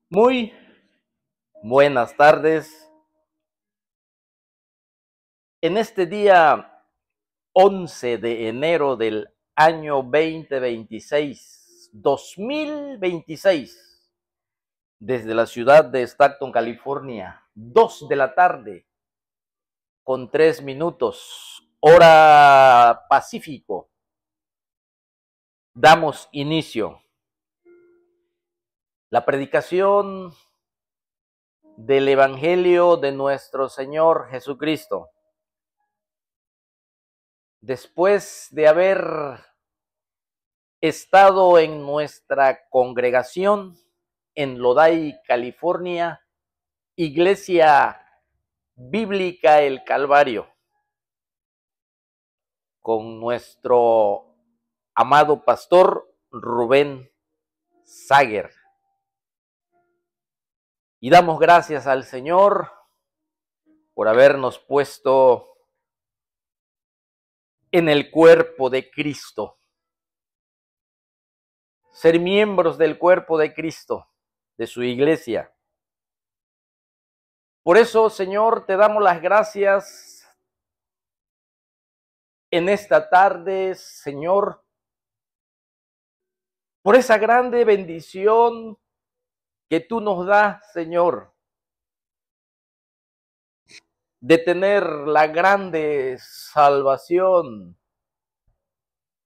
Muy buenas tardes. En este día 11 de enero del año 2026, desde la ciudad de Stockton, California, 2 de la tarde con 3 minutos, hora Pacífico, damos inicio. La predicación del Evangelio de nuestro Señor Jesucristo. Después de haber estado en nuestra congregación en Lodi, California, Iglesia Bíblica El Calvario, con nuestro amado pastor Rubén Sager. Y damos gracias al Señor por habernos puesto en el cuerpo de Cristo, ser miembros del cuerpo de Cristo, de su iglesia. Por eso, Señor, te damos las gracias en esta tarde, Señor, por esa grande bendición que tú nos das, Señor, de tener la grande salvación,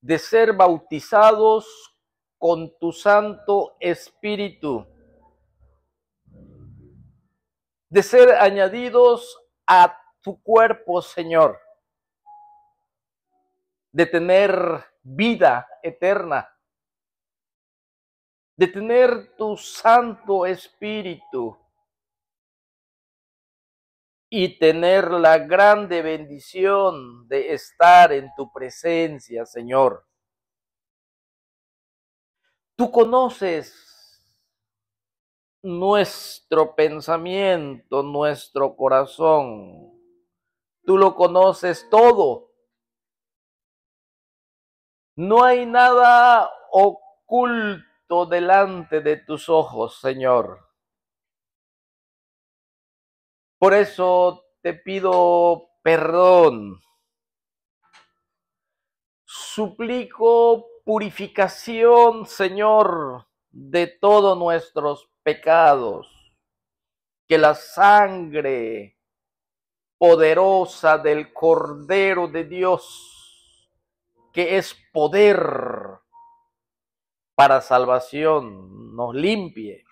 de ser bautizados con tu Santo Espíritu, de ser añadidos a tu cuerpo, Señor, de tener vida eterna, de tener tu Santo Espíritu y tener la grande bendición de estar en tu presencia, Señor. Tú conoces nuestro pensamiento, nuestro corazón. Tú lo conoces todo. No hay nada oculto delante de tus ojos, Señor. Por eso te pido perdón. Suplico purificación, Señor, de todos nuestros pecados. Que la sangre poderosa del Cordero de Dios, que es poder para salvación, nos limpie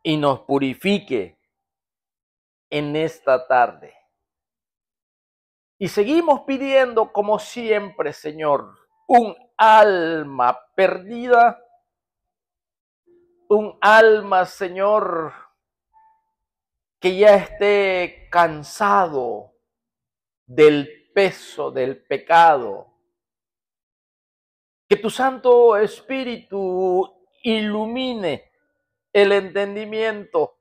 y nos purifique en esta tarde. Y seguimos pidiendo, como siempre, Señor, un alma perdida, un alma, Señor, que ya esté cansado del peso del pecado. Que tu Santo Espíritu ilumine el entendimiento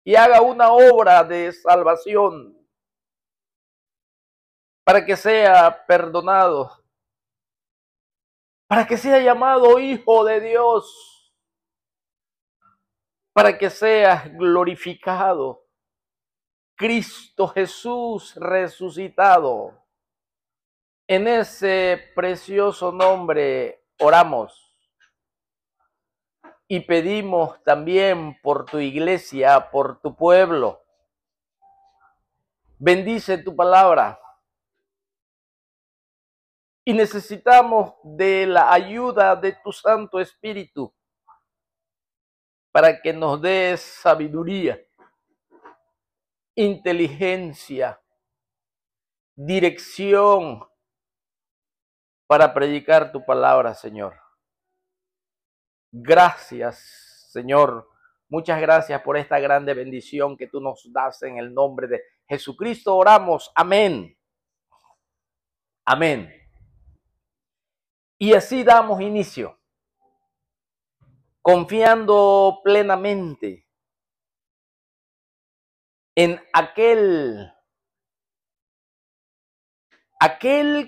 y haga una obra de salvación para que sea perdonado, para que sea llamado Hijo de Dios, para que sea glorificado. Cristo Jesús resucitado. En ese precioso nombre oramos y pedimos también por tu iglesia, por tu pueblo. Bendice tu palabra. Y necesitamos de la ayuda de tu Santo Espíritu para que nos dé sabiduría, inteligencia, dirección para predicar tu palabra, Señor. Gracias, Señor. Muchas gracias por esta grande bendición que tú nos das en el nombre de Jesucristo. Oramos. Amén. Amén. Y así damos inicio, confiando plenamente en aquel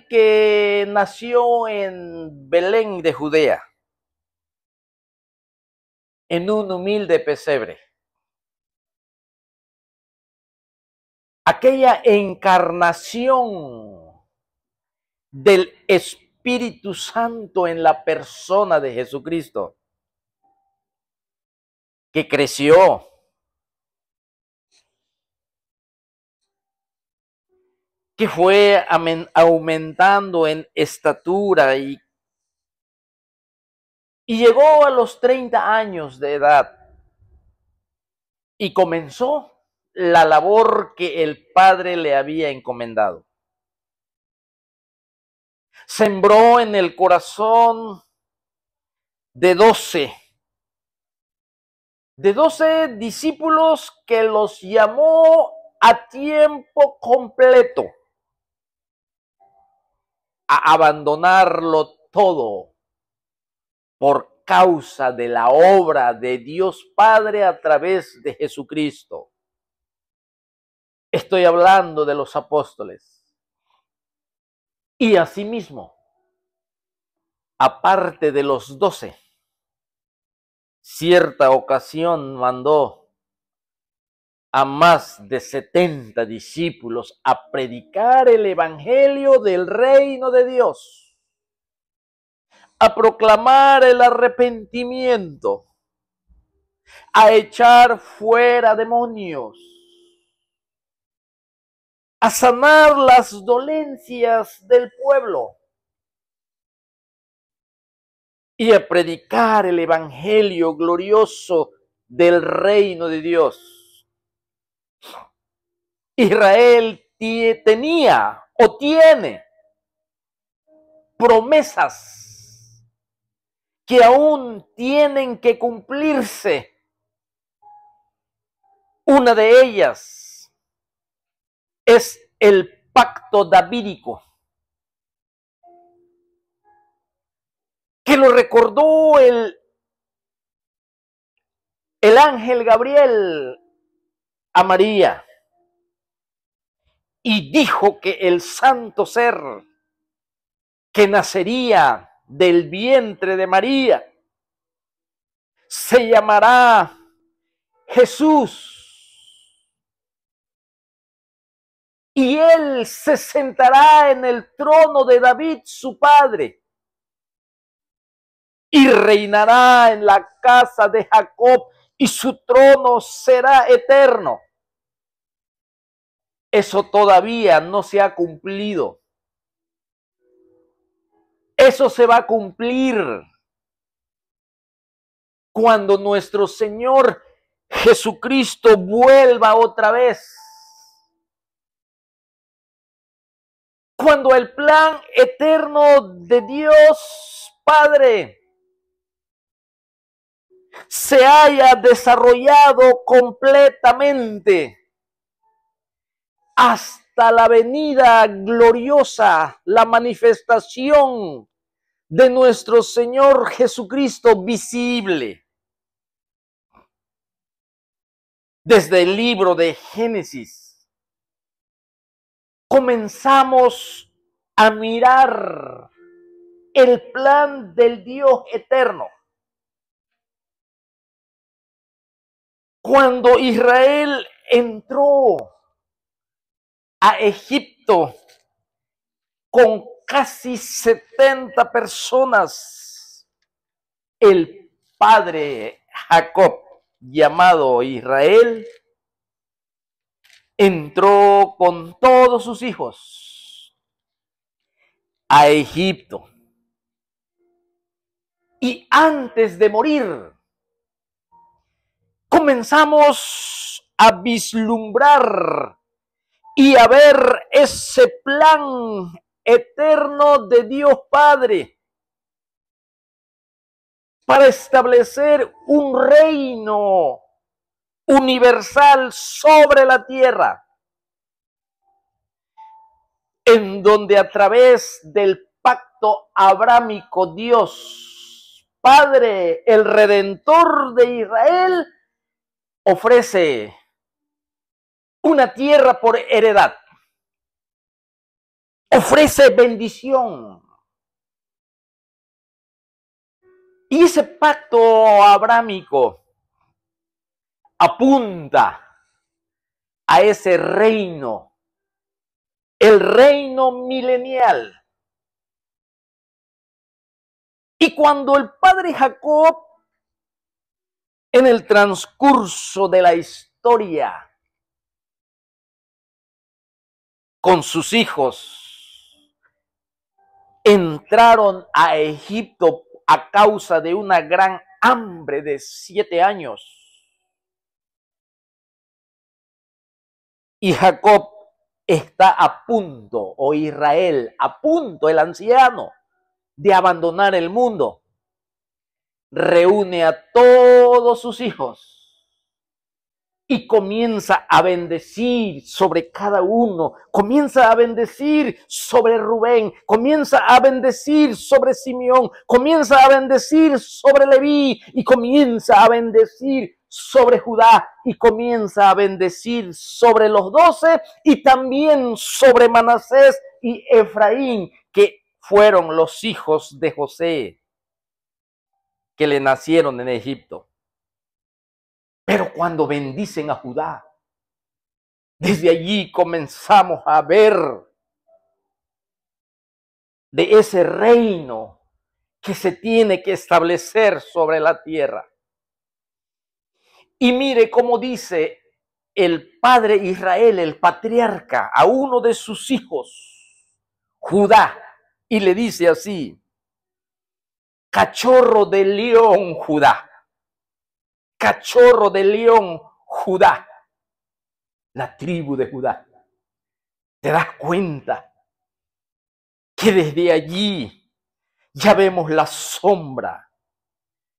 que nació en Belén de Judea, en un humilde pesebre. Aquella encarnación del Espíritu Santo en la persona de Jesucristo, que creció, que fue aumentando en estatura y llegó a los 30 años de edad y comenzó la labor que el Padre le había encomendado. Sembró en el corazón de 12 discípulos que los llamó a tiempo completo a abandonarlo todo por causa de la obra de Dios Padre a través de Jesucristo. Estoy hablando de los apóstoles. Y asimismo, aparte de los 12, cierta ocasión mandó a más de 70 discípulos a predicar el evangelio del reino de Dios, a proclamar el arrepentimiento, a echar fuera demonios, a sanar las dolencias del pueblo y a predicar el evangelio glorioso del reino de Dios. Israel tenía o tiene promesas que aún tienen que cumplirse. Una de ellas es el pacto davídico, que lo recordó el ángel Gabriel a María y dijo que el santo ser que nacería del vientre de María se llamará Jesús. Y él se sentará en el trono de David, su padre, y reinará en la casa de Jacob, y su trono será eterno. Eso todavía no se ha cumplido. Eso se va a cumplir cuando nuestro Señor Jesucristo vuelva otra vez. Cuando el plan eterno de Dios Padre se haya desarrollado completamente hasta la venida gloriosa, la manifestación de nuestro Señor Jesucristo visible. Desde el libro de Génesis comenzamos a mirar el plan del Dios eterno. Cuando Israel entró a Egipto con casi 70 personas, el padre Jacob, llamado Israel, entró con todos sus hijos a Egipto. Y antes de morir, comenzamos a vislumbrar y a ver ese plan eterno de Dios Padre para establecer un reino universal sobre la tierra, en donde a través del pacto abrámico Dios Padre, el Redentor de Israel, ofrece una tierra por heredad, ofrece bendición. Y ese pacto abrámico apunta a ese reino, el reino milenial. Y cuando el padre Jacob, en el transcurso de la historia, con sus hijos, entraron a Egipto a causa de una gran hambre de 7 años. Y Jacob está a punto, o Israel, a punto, el anciano, de abandonar el mundo. Reúne a todos sus hijos y comienza a bendecir sobre cada uno, comienza a bendecir sobre Rubén, comienza a bendecir sobre Simeón, comienza a bendecir sobre Leví y comienza a bendecir sobre Judá y comienza a bendecir sobre los 12 y también sobre Manasés y Efraín, que fueron los hijos de José que le nacieron en Egipto. Pero cuando bendicen a Judá, desde allí comenzamos a ver de ese reino que se tiene que establecer sobre la tierra. Y mire cómo dice el padre Israel, el patriarca, a uno de sus hijos, Judá, y le dice así: cachorro de león, Judá. Cachorro de león, Judá. La tribu de Judá. ¿Te das cuenta que desde allí ya vemos la sombra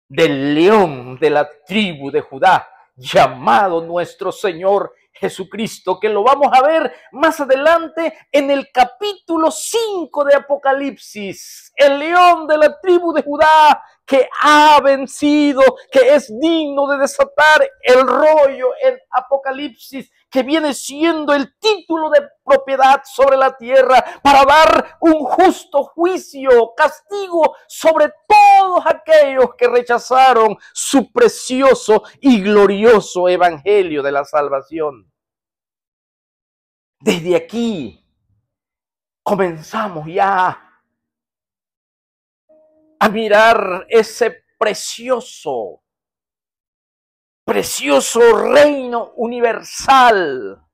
del león de la tribu de Judá, llamado nuestro Señor Jesucristo, que lo vamos a ver más adelante en el capítulo 5 de Apocalipsis? El león de la tribu de Judá que ha vencido, que es digno de desatar el rollo en Apocalipsis, que viene siendo el título de propiedad sobre la tierra para dar un justo juicio, castigo sobre todos aquellos que rechazaron su precioso y glorioso evangelio de la salvación. Desde aquí comenzamos ya a mirar ese precioso reino universal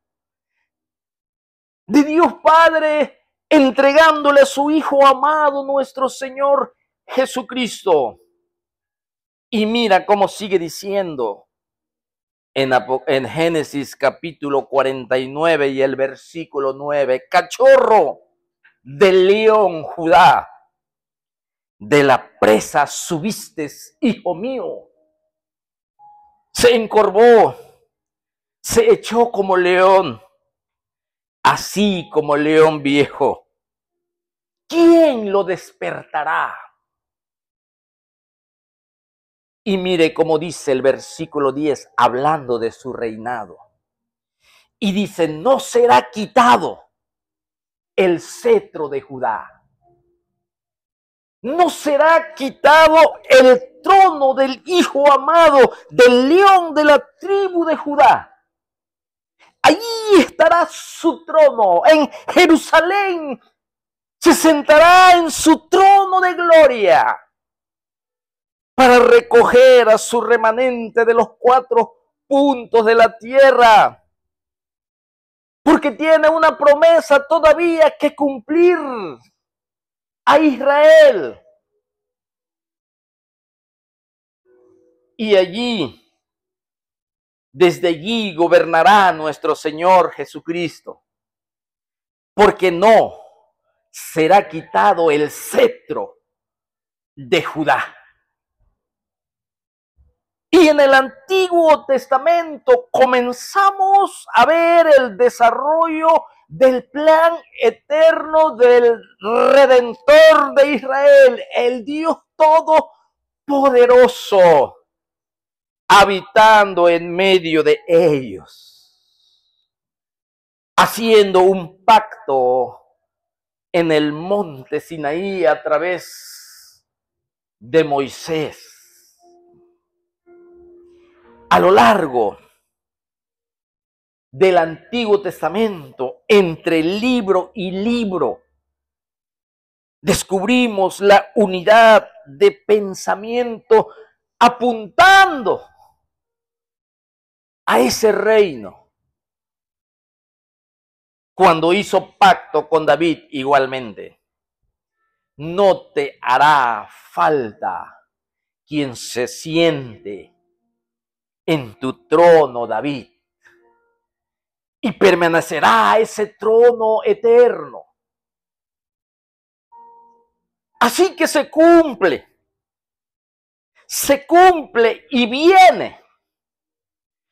de Dios Padre, entregándole a su Hijo amado, nuestro Señor Jesucristo. Y mira cómo sigue diciendo en Génesis capítulo 49 y el versículo 9: cachorro del león, Judá, de la presa subiste, hijo mío. Se encorvó, se echó como león, así como león viejo. ¿Quién lo despertará? Y mire cómo dice el versículo 10, hablando de su reinado. Y dice: no será quitado el cetro de Judá. No será quitado el trono del Hijo amado, del león de la tribu de Judá. Allí estará su trono, en Jerusalén. Se sentará en su trono de gloria para recoger a su remanente de los 4 puntos de la tierra. Porque tiene una promesa todavía que cumplir a Israel. Y allí, desde allí gobernará nuestro Señor Jesucristo. Porque no será quitado el cetro de Judá. Y en el Antiguo Testamento comenzamos a ver el desarrollo del plan eterno del Redentor de Israel, el Dios Todopoderoso, habitando en medio de ellos, haciendo un pacto en el monte Sinaí a través de Moisés. A lo largo del Antiguo Testamento, entre libro y libro, descubrimos la unidad de pensamiento apuntando a ese reino. Cuando hizo pacto con David igualmente, no te hará falta quien se siente en tu trono, David, y permanecerá ese trono eterno. Así que se cumple y viene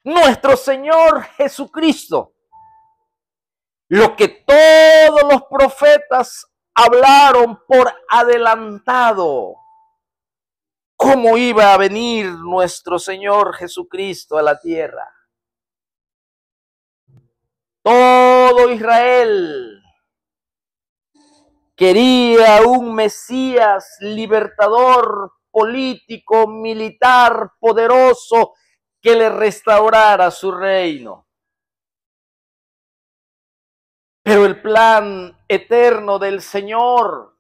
nuestro Señor Jesucristo. Lo que todos los profetas hablaron por adelantado, cómo iba a venir nuestro Señor Jesucristo a la tierra. Todo Israel quería un Mesías libertador, político, militar, poderoso, que le restaurara su reino. Pero el plan eterno del Señor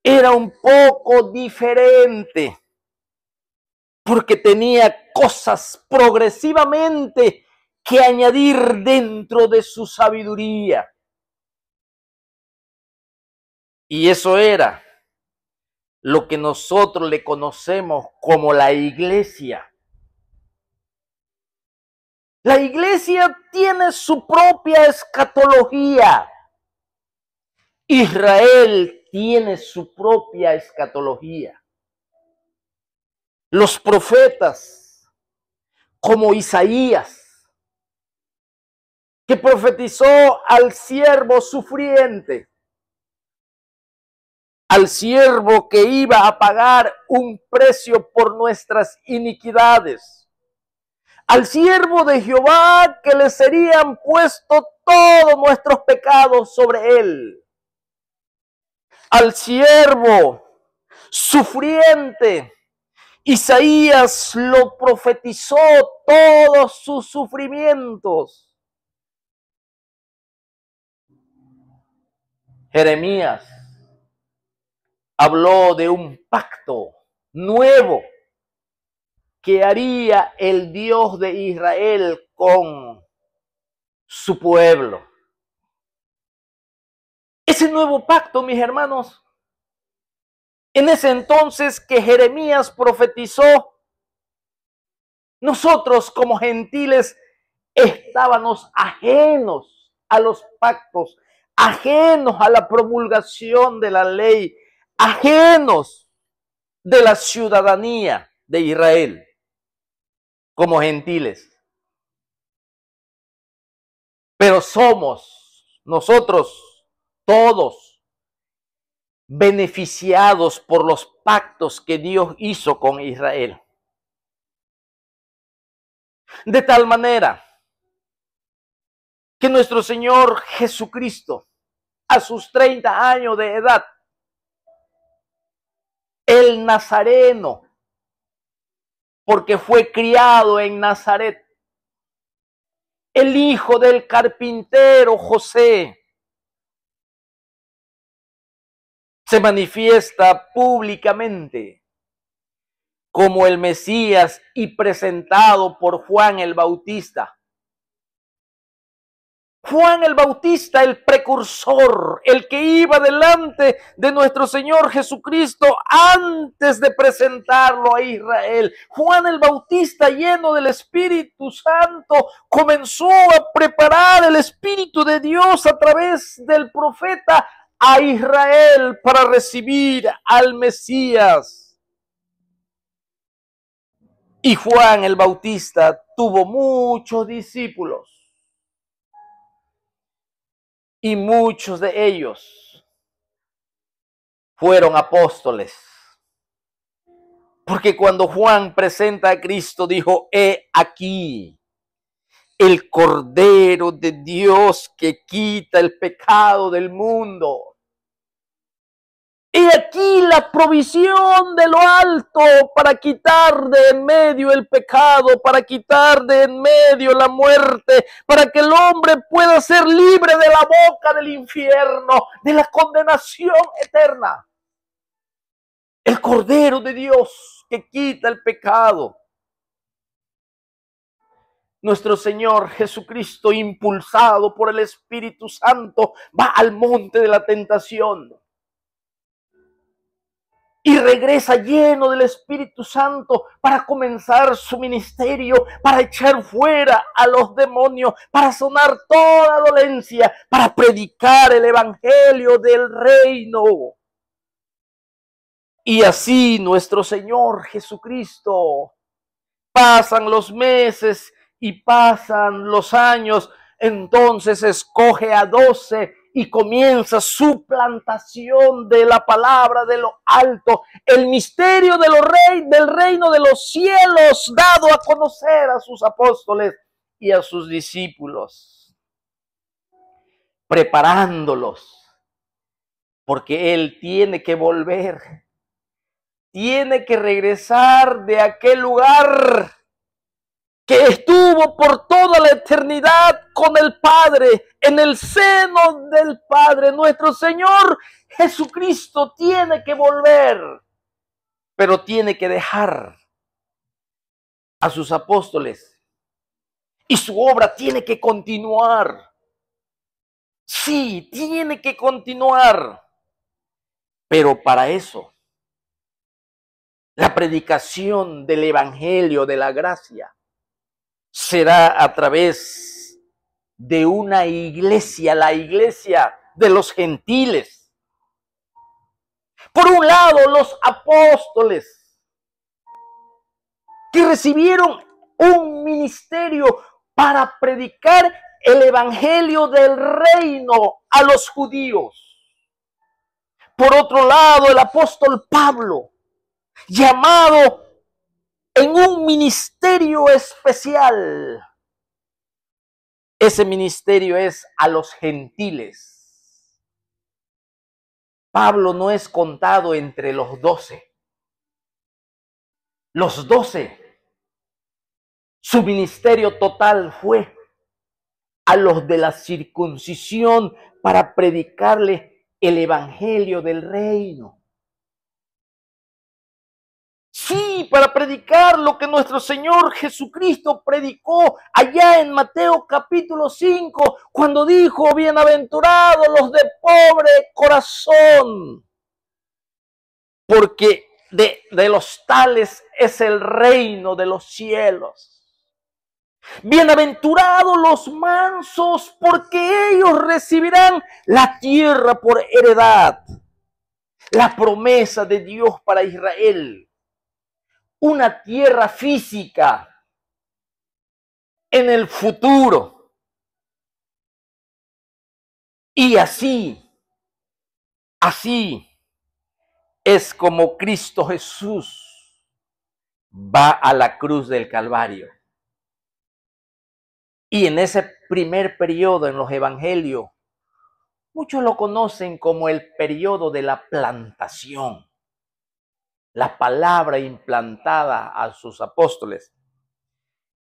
era un poco diferente, porque tenía cosas progresivamente que añadir dentro de su sabiduría. Y eso era lo que nosotros le conocemos como la iglesia. La iglesia tiene su propia escatología. Israel tiene su propia escatología. Los profetas, como Isaías, que profetizó al siervo sufriente, al siervo que iba a pagar un precio por nuestras iniquidades, al siervo de Jehová que le serían puestos todos nuestros pecados sobre él, al siervo sufriente. Isaías lo profetizó todos sus sufrimientos. Jeremías habló de un pacto nuevo que haría el Dios de Israel con su pueblo. Ese nuevo pacto, mis hermanos, en ese entonces que Jeremías profetizó, nosotros como gentiles estábamos ajenos a los pactos, ajenos a la promulgación de la ley, ajenos de la ciudadanía de Israel como gentiles. Pero somos nosotros todos beneficiados por los pactos que Dios hizo con Israel. De tal manera que nuestro Señor Jesucristo, a sus 30 años de edad, el nazareno, porque fue criado en Nazaret, el hijo del carpintero José, se manifiesta públicamente como el Mesías y presentado por Juan el Bautista. Juan el Bautista, el precursor, el que iba delante de nuestro Señor Jesucristo antes de presentarlo a Israel. Juan el Bautista, lleno del Espíritu Santo, comenzó a preparar el Espíritu de Dios a través del profeta a Israel para recibir al Mesías. Y Juan el Bautista tuvo muchos discípulos. Y muchos de ellos fueron apóstoles. Porque cuando Juan presenta a Cristo, dijo: he aquí el Cordero de Dios que quita el pecado del mundo. He aquí la provisión de lo alto para quitar de en medio el pecado, para quitar de en medio la muerte, para que el hombre pueda ser libre de la boca del infierno, de la condenación eterna. El Cordero de Dios que quita el pecado. Nuestro Señor Jesucristo, impulsado por el Espíritu Santo, va al monte de la tentación. Y regresa lleno del Espíritu Santo para comenzar su ministerio, para echar fuera a los demonios, para sanar toda dolencia, para predicar el evangelio del reino. Y así nuestro Señor Jesucristo, pasan los meses y pasan los años, entonces escoge a 12 y comienza su plantación de la palabra de lo alto, el misterio de del reino de los cielos dado a conocer a sus apóstoles y a sus discípulos, preparándolos, porque Él tiene que volver, tiene que regresar de aquel lugar que estuvo por toda la eternidad con el Padre, en el seno del Padre. Nuestro Señor Jesucristo tiene que volver, pero tiene que dejar a sus apóstoles y su obra tiene que continuar. Sí, tiene que continuar, pero para eso, la predicación del Evangelio de la gracia será a través de una iglesia, la iglesia de los gentiles. Por un lado, los apóstoles, que recibieron un ministerio para predicar el evangelio del reino a los judíos. Por otro lado, el apóstol Pablo, llamado en un ministerio especial. Ese ministerio es a los gentiles. Pablo no es contado entre los 12. Los 12, su ministerio total fue a los de la circuncisión para predicarle el evangelio del reino. Sí, para predicar lo que nuestro Señor Jesucristo predicó allá en Mateo capítulo 5, cuando dijo, bienaventurados los de pobre corazón, porque de los tales es el reino de los cielos. Bienaventurados los mansos, porque ellos recibirán la tierra por heredad, la promesa de Dios para Israel. Una tierra física en el futuro. Y así es como Cristo Jesús va a la cruz del Calvario. Y en ese primer periodo en los evangelios, muchos lo conocen como el periodo de la plantación. La palabra implantada a sus apóstoles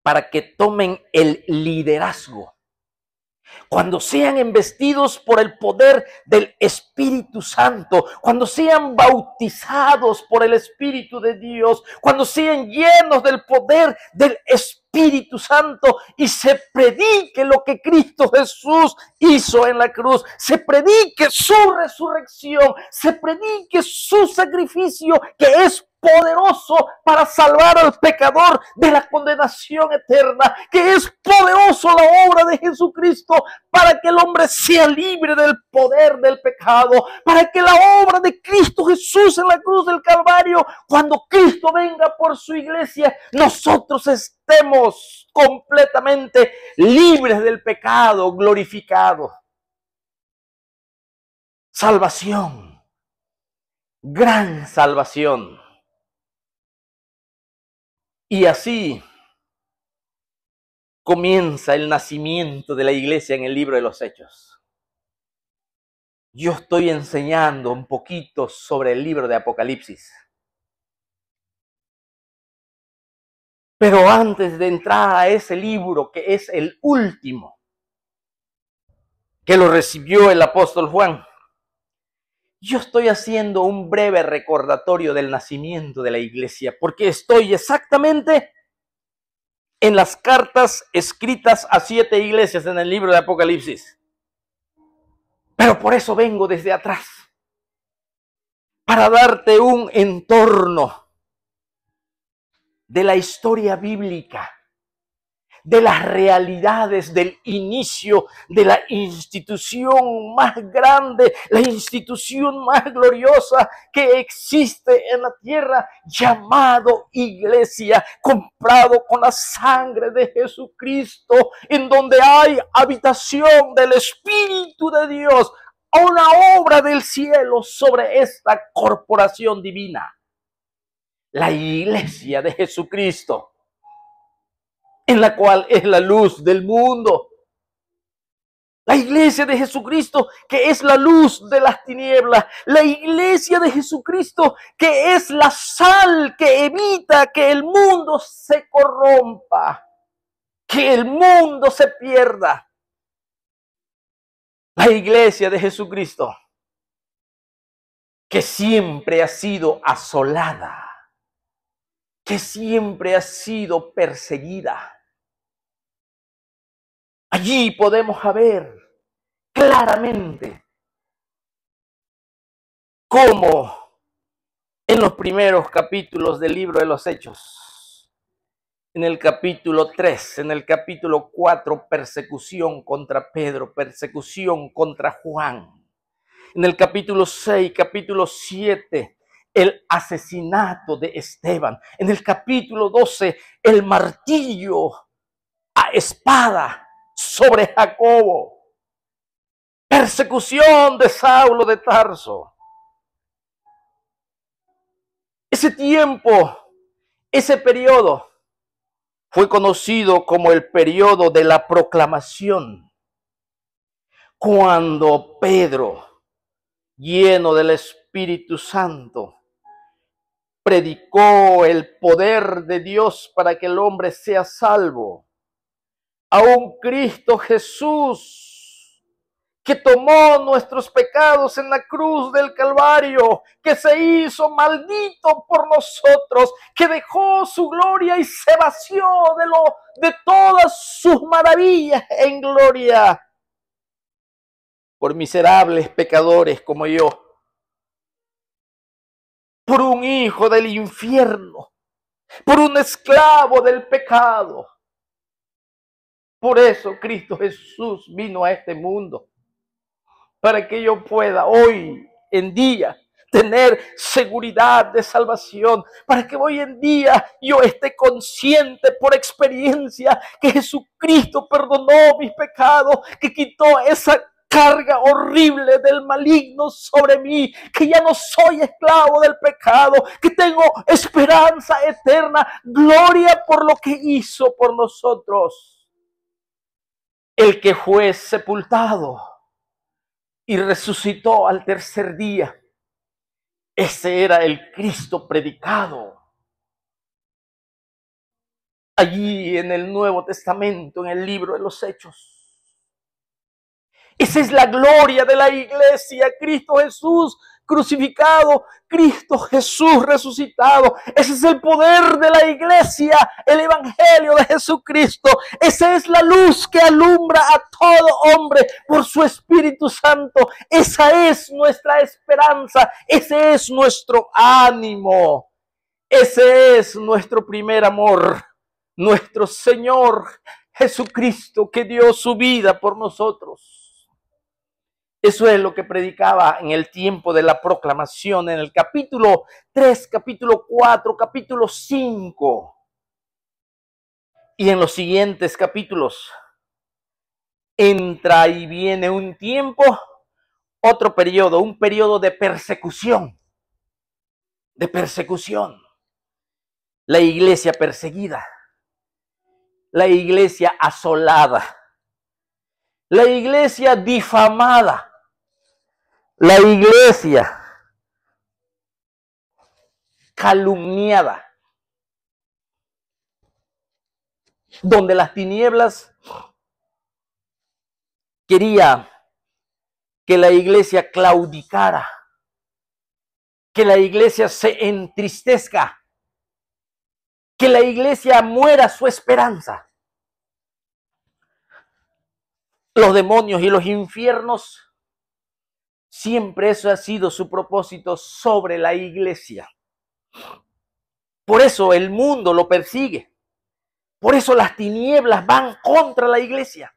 para que tomen el liderazgo. Cuando sean embestidos por el poder del Espíritu Santo, cuando sean bautizados por el Espíritu de Dios, cuando sean llenos del poder del Espíritu Santo y se predique lo que Cristo Jesús hizo en la cruz, se predique su resurrección, se predique su sacrificio que es poderoso para salvar al pecador de la condenación eterna, que es poderoso la obra de Jesucristo para que el hombre sea libre del poder del pecado, para que la obra de Cristo Jesús en la cruz del Calvario, cuando Cristo venga por su iglesia, nosotros estemos completamente libres del pecado, glorificados. Salvación, gran salvación. Y así comienza el nacimiento de la iglesia en el libro de los Hechos. yo estoy enseñando un poquito sobre el libro de Apocalipsis. Pero antes de entrar a ese libro, que es el último, que lo recibió el apóstol Juan, yo estoy haciendo un breve recordatorio del nacimiento de la iglesia, porque estoy exactamente en las cartas escritas a 7 iglesias en el libro de Apocalipsis. Pero por eso vengo desde atrás, para darte un entorno de la historia bíblica, de las realidades del inicio de la institución más grande, la institución más gloriosa que existe en la tierra, llamado iglesia, comprado con la sangre de Jesucristo, en donde hay habitación del Espíritu de Dios, una obra del cielo sobre esta corporación divina, la iglesia de Jesucristo, en la cual es la luz del mundo. La iglesia de Jesucristo, que es la luz de las tinieblas. La iglesia de Jesucristo, que es la sal que evita que el mundo se corrompa, que el mundo se pierda. La iglesia de Jesucristo, que siempre ha sido asolada, que siempre ha sido perseguida. Allí podemos ver claramente cómo en los primeros capítulos del libro de los Hechos, en el capítulo 3, en el capítulo 4, persecución contra Pedro, persecución contra Juan. En el capítulo 6, capítulo 7, el asesinato de Esteban. En el capítulo 12, el martillo a espada sobre Jacobo. Persecución de Saulo de Tarso. Ese tiempo, ese periodo, fue conocido como el periodo de la proclamación, cuando Pedro, lleno del Espíritu Santo, predicó el poder de Dios para que el hombre sea salvo. A un Cristo Jesús que tomó nuestros pecados en la cruz del Calvario, que se hizo maldito por nosotros, que dejó su gloria y se vació de todas sus maravillas en gloria por miserables pecadores como yo, por un hijo del infierno, por un esclavo del pecado. Por eso Cristo Jesús vino a este mundo, para que yo pueda hoy en día tener seguridad de salvación, para que hoy en día yo esté consciente por experiencia que Jesucristo perdonó mis pecados, que quitó esa carga horrible del maligno sobre mí, que ya no soy esclavo del pecado, que tengo esperanza eterna, gloria por lo que hizo por nosotros. El que fue sepultado y resucitó al tercer día. Ese era el Cristo predicado allí en el Nuevo Testamento, en el libro de los Hechos. Esa es la gloria de la iglesia, Cristo Jesús crucificado, Cristo Jesús resucitado. Ese es el poder de la iglesia, el evangelio de Jesucristo. Esa es la luz que alumbra a todo hombre por su Espíritu Santo. Esa es nuestra esperanza, ese es nuestro ánimo, ese es nuestro primer amor, nuestro Señor Jesucristo, que dio su vida por nosotros. Eso es lo que predicaba en el tiempo de la proclamación, en el capítulo 3, capítulo 4, capítulo 5. Y en los siguientes capítulos entra y viene un tiempo, otro periodo, un periodo de persecución. De persecución. La iglesia perseguida. La iglesia asolada. La iglesia difamada. La iglesia calumniada, donde las tinieblas quería que la iglesia claudicara, que la iglesia se entristezca, que la iglesia muera su esperanza. Los demonios y los infiernos, siempre eso ha sido su propósito sobre la iglesia. Por eso el mundo lo persigue. Por eso las tinieblas van contra la iglesia.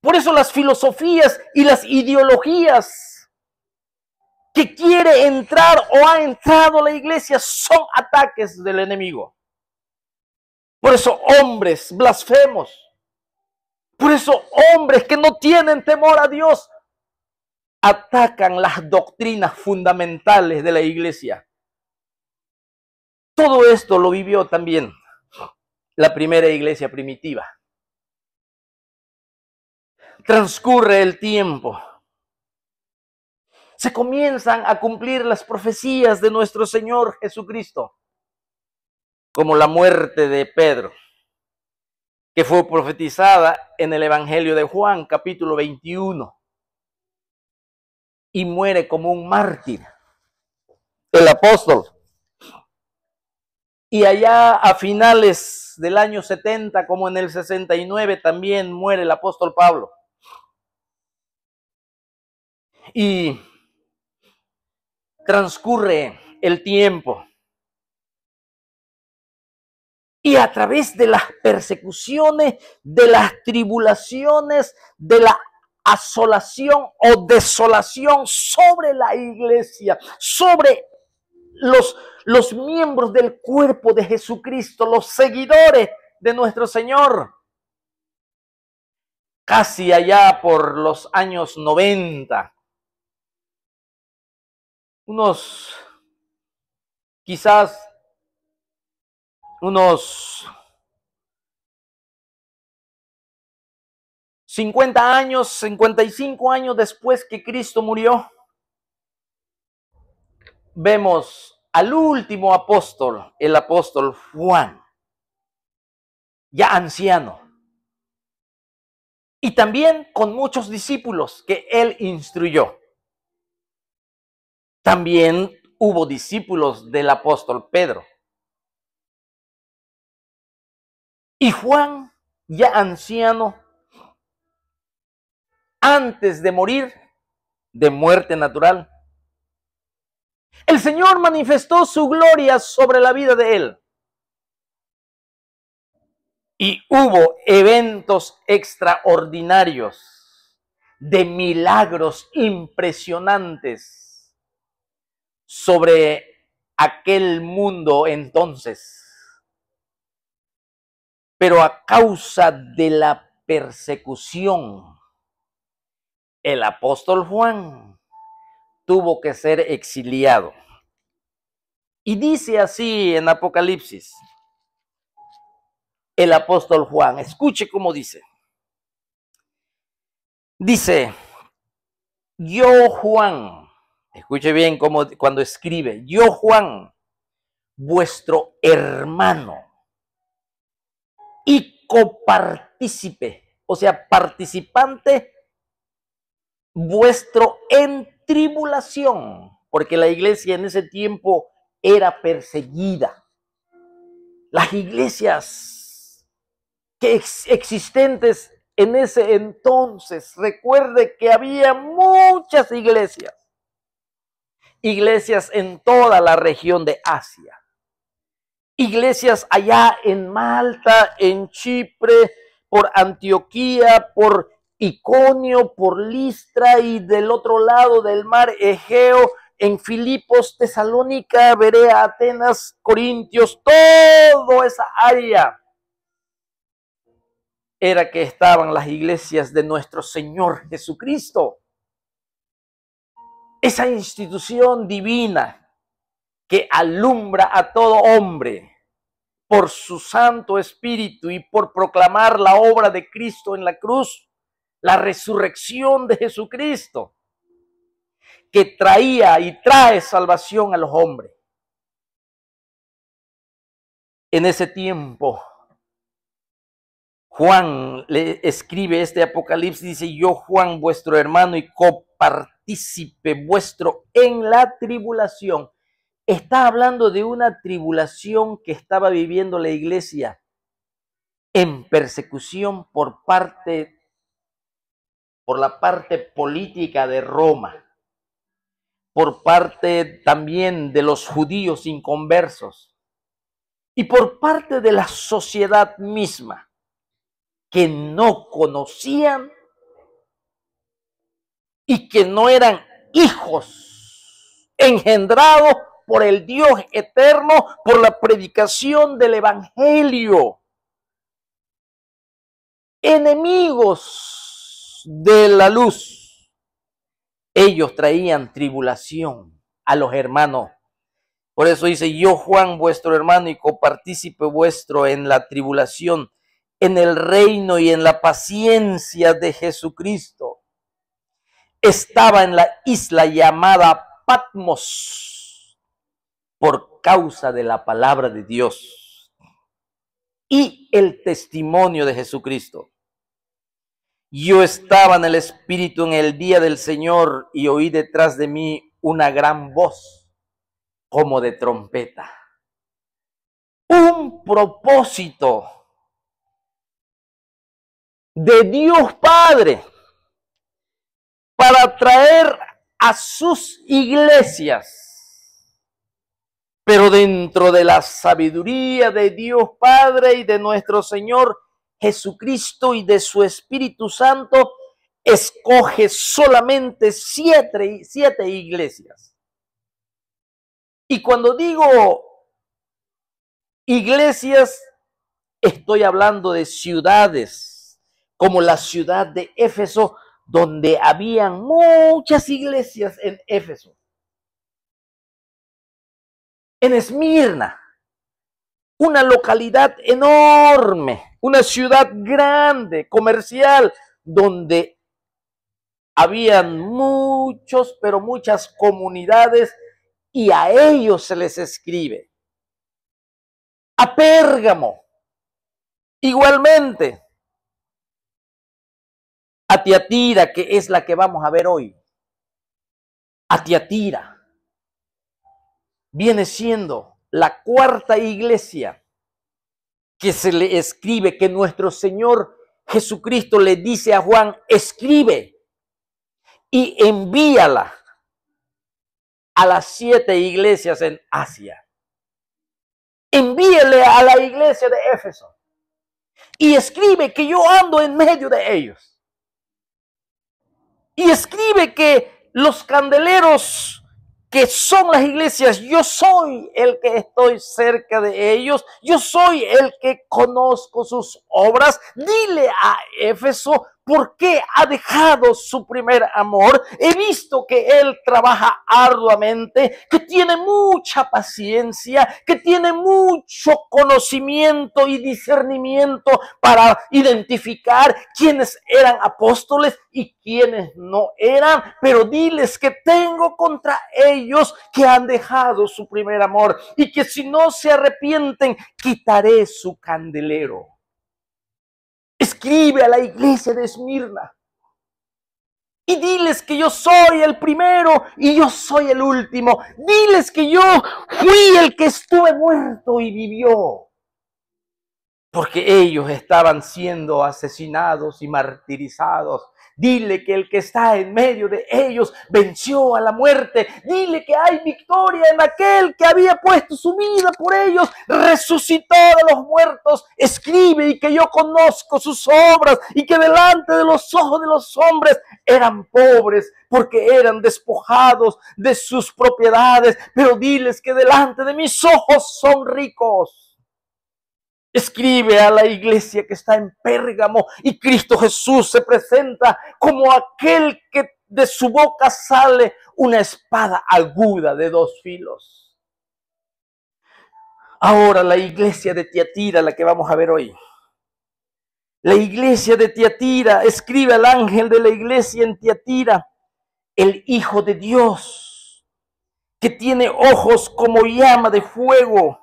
Por eso las filosofías y las ideologías que quiere entrar o ha entrado a la iglesia son ataques del enemigo. Por eso hombres blasfemos, por eso hombres que no tienen temor a Dios atacan las doctrinas fundamentales de la iglesia. Todo esto lo vivió también la primera iglesia primitiva. Transcurre el tiempo. Se comienzan a cumplir las profecías de nuestro Señor Jesucristo, como la muerte de Pedro, que fue profetizada en el Evangelio de Juan, capítulo 21, y muere como un mártir, el apóstol. Y allá a finales del año 70, como en el 69, también muere el apóstol Pablo. Y transcurre el tiempo. Y a través de las persecuciones, de las tribulaciones, de la asolación o desolación sobre la iglesia, sobre los miembros del cuerpo de Jesucristo, los seguidores de nuestro Señor. Casi allá por los años 90, quizás unos 50 años, 55 años después que Cristo murió, vemos al último apóstol, el apóstol Juan, ya anciano, y también con muchos discípulos que él instruyó. También hubo discípulos del apóstol Pedro. Y Juan, ya anciano, antes de morir de muerte natural, el Señor manifestó su gloria sobre la vida de él. Y hubo eventos extraordinarios de milagros impresionantes sobre aquel mundo entonces. Pero a causa de la persecución, el apóstol Juan tuvo que ser exiliado. Y dice así en Apocalipsis, el apóstol Juan, escuche cómo dice. Dice, yo Juan, escuche bien cómo cuando escribe, yo Juan, vuestro hermano y copartícipe, o sea, participante vuestro en tribulación, porque la iglesia en ese tiempo era perseguida. Las iglesias que existentes en ese entonces, recuerde que había muchas iglesias en toda la región de Asia, iglesias allá en Malta, en Chipre, por Antioquía, por Iconio, por Listra y del otro lado del mar Egeo, en Filipos, Tesalónica, Berea, Atenas, Corintios, toda esa área era que estaban las iglesias de nuestro Señor Jesucristo. Esa institución divina que alumbra a todo hombre por su Santo Espíritu y por proclamar la obra de Cristo en la cruz, la resurrección de Jesucristo. que traía y trae salvación a los hombres. En ese tiempo, Juan le escribe este Apocalipsis, dice: yo, Juan, vuestro hermano y copartícipe vuestro en la tribulación. Está hablando de una tribulación que estaba viviendo la iglesia en persecución por la parte política de Roma, por parte también de los judíos inconversos y por parte de la sociedad misma, que no conocían y que no eran hijos engendrados por el Dios eterno, por la predicación del evangelio. Enemigos de la luz. Ellos traían tribulación a los hermanos. Por eso dice: yo, Juan, vuestro hermano y copartícipe vuestro en la tribulación, en el reino y en la paciencia de Jesucristo. Estaba en la isla llamada Patmos por causa de la palabra de Dios y el testimonio de Jesucristo. Yo estaba en el Espíritu en el día del Señor y oí detrás de mí una gran voz como de trompeta. Un propósito de Dios Padre para traer a sus iglesias, pero dentro de la sabiduría de Dios Padre y de nuestro Señor Jesucristo y de su Espíritu Santo, escoge solamente siete iglesias. Y cuando digo iglesias, estoy hablando de ciudades, como la ciudad de Éfeso, donde habían muchas iglesias en Éfeso. En Esmirna, una localidad enorme, una ciudad grande, comercial, donde habían muchos, pero muchas comunidades, y a ellos se les escribe. A Pérgamo, igualmente. A Tiatira, que es la que vamos a ver hoy. A Tiatira viene siendo la cuarta iglesia que se le escribe, que nuestro Señor Jesucristo le dice a Juan: escribe y envíala a las 7 iglesias en Asia. Envíele a la iglesia de Éfeso y escribe que yo ando en medio de ellos. Y escribe que los candeleros que son las iglesias, yo soy el que estoy cerca de ellos, yo soy el que conozco sus obras. Dile a Éfeso por qué ha dejado su primer amor. He visto que él trabaja arduamente, que tiene mucha paciencia, que tiene mucho conocimiento y discernimiento para identificar quiénes eran apóstoles y quiénes no eran, pero diles que tengo contra ellos que han dejado su primer amor y que si no se arrepienten, quitaré su candelero. Escribe a la iglesia de Esmirna y diles que yo soy el primero y yo soy el último. Diles que yo fui el que estuve muerto y vivió, porque ellos estaban siendo asesinados y martirizados. Dile que el que está en medio de ellos venció a la muerte. Dile que hay victoria en aquel que había puesto su vida por ellos, resucitó de los muertos. Escribe y que yo conozco sus obras y que delante de los ojos de los hombres eran pobres porque eran despojados de sus propiedades. Pero diles que delante de mis ojos son ricos. Escribe a la iglesia que está en Pérgamo y Cristo Jesús se presenta como aquel que de su boca sale una espada aguda de 2 filos. Ahora la iglesia de Tiatira, la que vamos a ver hoy. La iglesia de Tiatira, escribe al ángel de la iglesia en Tiatira: el Hijo de Dios, que tiene ojos como llama de fuego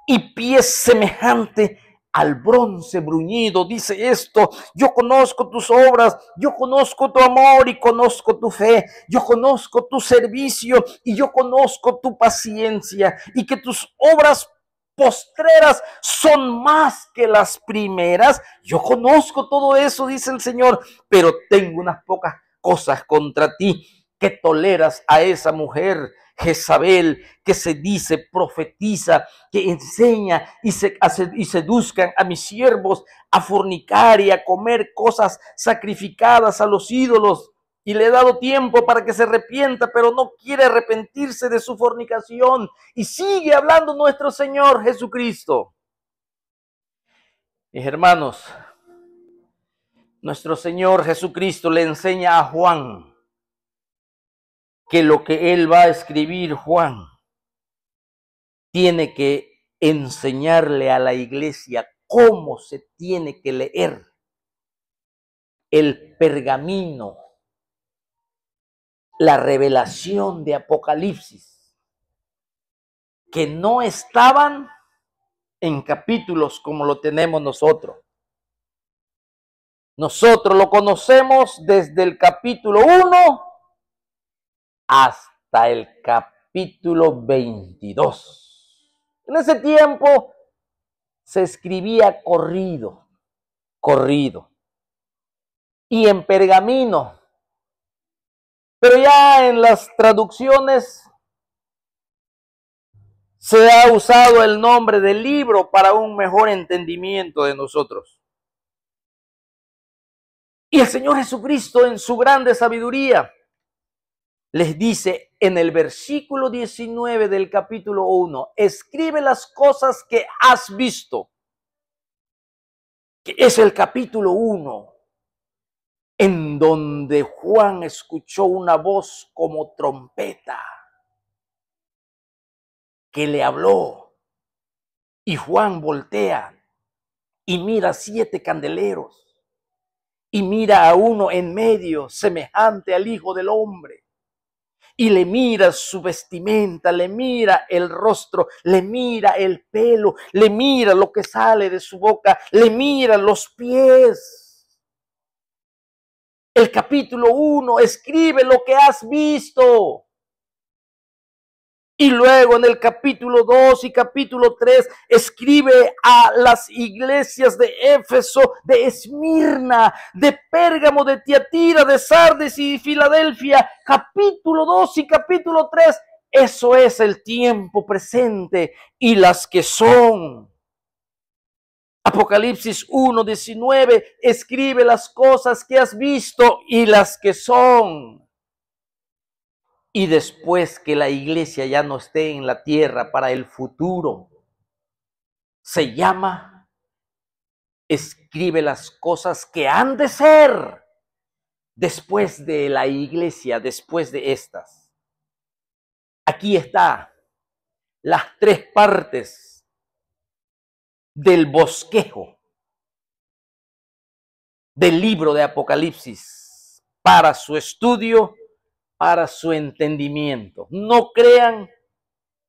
y pies semejante al bronce bruñido. Dice esto: yo conozco tus obras, yo conozco tu amor y conozco tu fe, yo conozco tu servicio y yo conozco tu paciencia, y que tus obras postreras son más que las primeras. Yo conozco todo eso, dice el Señor, pero tengo unas pocas cosas contra ti, que toleras a esa mujer Jezabel, que se dice profetiza, que enseña y seduzcan a mis siervos a fornicar y a comer cosas sacrificadas a los ídolos. Y le he dado tiempo para que se arrepienta, pero no quiere arrepentirse de su fornicación. Y sigue hablando nuestro Señor Jesucristo. Mis hermanos, nuestro Señor Jesucristo le enseña a Juan que lo que él va a escribir, Juan, tiene que enseñarle a la iglesia cómo se tiene que leer el pergamino, la revelación de Apocalipsis, que no estaban en capítulos como lo tenemos nosotros. Nosotros lo conocemos desde el capítulo 1 hasta el capítulo 22. En ese tiempo se escribía corrido. Y en pergamino. Pero ya en las traducciones se ha usado el nombre del libro para un mejor entendimiento de nosotros. Y el Señor Jesucristo, en su grande sabiduría, les dice en el versículo 19 del capítulo 1, escribe las cosas que has visto, que es el capítulo 1, en donde Juan escuchó una voz como trompeta que le habló. Y Juan voltea y mira 7 candeleros y mira a uno en medio semejante al Hijo del Hombre. Y le mira su vestimenta, le mira el rostro, le mira el pelo, le mira lo que sale de su boca, le mira los pies. El capítulo 1 escribe lo que has visto. Y luego en el capítulo 2 y capítulo 3 escribe a las iglesias de Éfeso, de Esmirna, de Pérgamo, de Tiatira, de Sardes y de Filadelfia. Capítulo 2 y capítulo 3, eso es el tiempo presente y las que son. Apocalipsis 1:19 escribe las cosas que has visto y las que son. Y después que la iglesia ya no esté en la tierra para el futuro, se llama, escribe las cosas que han de ser después de la iglesia, después de estas. Aquí está las 3 partes del bosquejo del libro de Apocalipsis para su estudio, para su entendimiento. No crean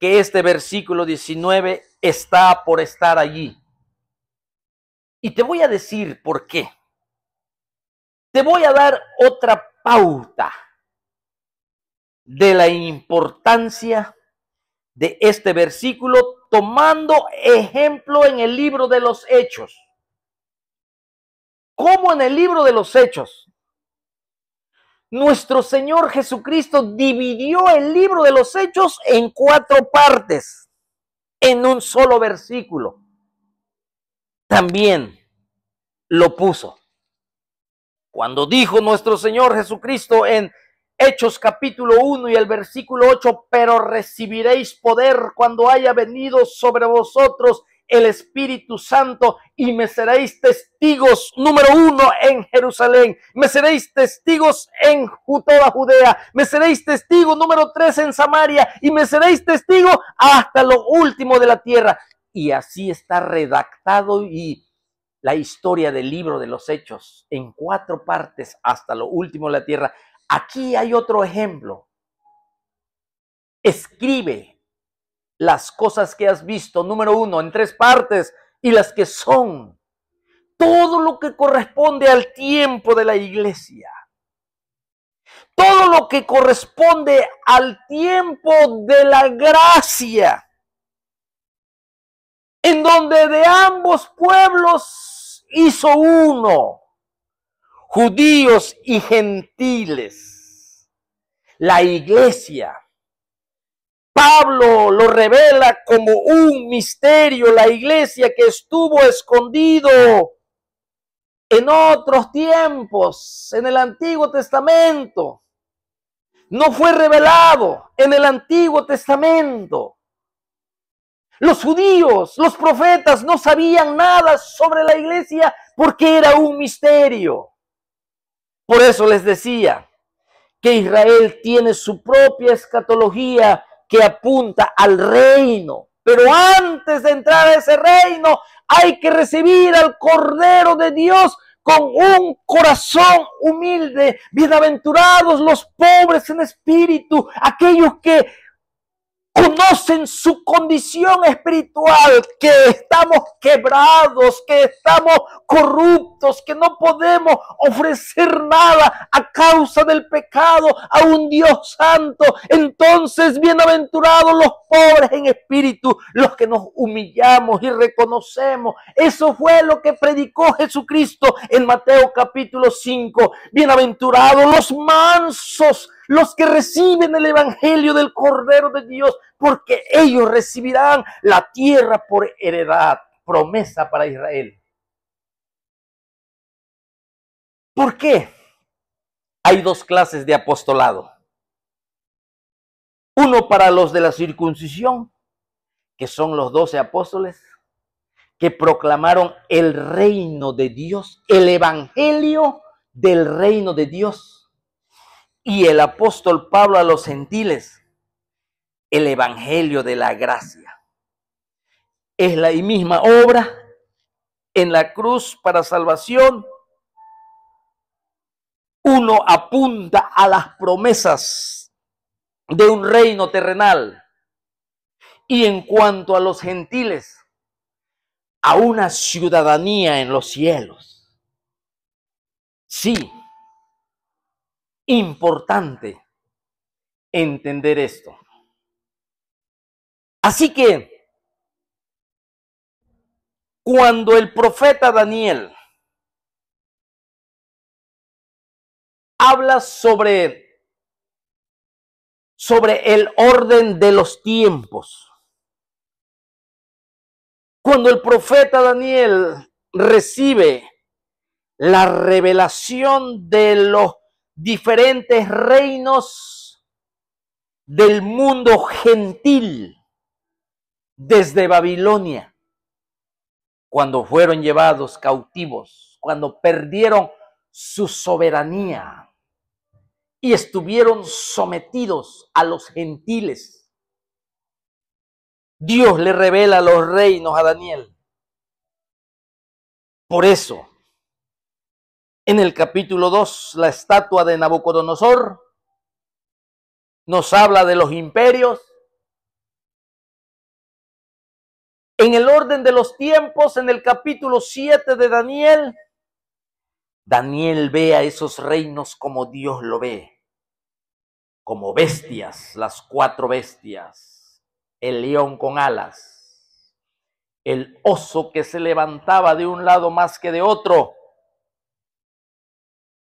que este versículo 19 está por estar allí. Y te voy a decir por qué. Te voy a dar otra pauta de la importancia de este versículo, tomando ejemplo en el libro de los Hechos. ¿Cómo en el libro de los Hechos? Nuestro Señor Jesucristo dividió el libro de los Hechos en 4 partes, en un solo versículo. También lo puso. Cuando dijo nuestro Señor Jesucristo en Hechos capítulo 1 y el versículo 8, pero recibiréis poder cuando haya venido sobre vosotros el Espíritu Santo y me seréis testigos, número 1, en Jerusalén, me seréis testigos en toda Judea, me seréis testigos, número 3, en Samaria, y me seréis testigos hasta lo último de la tierra. Y así está redactado y la historia del libro de los Hechos en 4 partes hasta lo último de la tierra. Aquí hay otro ejemplo. Escribe las cosas que has visto, número 1, en 3 partes, y las que son. Todo lo que corresponde al tiempo de la iglesia. Todo lo que corresponde al tiempo de la gracia. En donde de ambos pueblos hizo uno. Judíos y gentiles. La iglesia. Pablo lo revela como un misterio, la iglesia que estuvo escondido en otros tiempos, en el Antiguo Testamento. No fue revelado en el Antiguo Testamento. Los judíos, los profetas no sabían nada sobre la iglesia porque era un misterio. Por eso les decía que Israel tiene su propia escatología que apunta al reino. Pero antes de entrar a ese reino hay que recibir al Cordero de Dios con un corazón humilde. Bienaventurados los pobres en espíritu, aquellos que conocen su condición espiritual, que estamos quebrados, que estamos corruptos, que no podemos ofrecer nada a causa del pecado a un Dios santo. Entonces, bienaventurados los pobres en espíritu, los que nos humillamos y reconocemos. Eso fue lo que predicó Jesucristo en Mateo capítulo 5. Bienaventurados los mansos, los que reciben el evangelio del Cordero de Dios, porque ellos recibirán la tierra por heredad, promesa para Israel. ¿Por qué? Hay 2 clases de apostolado. Uno para los de la circuncisión, que son los 12 apóstoles, que proclamaron el reino de Dios, el evangelio del reino de Dios. Y el apóstol Pablo a los gentiles, el evangelio de la gracia. Es la misma obra en la cruz para salvación. Uno apunta a las promesas de un reino terrenal. Y en cuanto a los gentiles, a una ciudadanía en los cielos. Sí, importante entender esto. Así que, cuando el profeta Daniel habla sobre el orden de los tiempos, cuando el profeta Daniel recibe la revelación de los diferentes reinos del mundo gentil desde Babilonia, cuando fueron llevados cautivos, cuando perdieron su soberanía y estuvieron sometidos a los gentiles. Dios le revela los reinos a Daniel. Por eso, en el capítulo 2, la estatua de Nabucodonosor nos habla de los imperios. En el orden de los tiempos, en el capítulo 7 de Daniel, Daniel ve a esos reinos como Dios lo ve, como bestias, las 4 bestias, el león con alas, el oso que se levantaba de un lado más que de otro,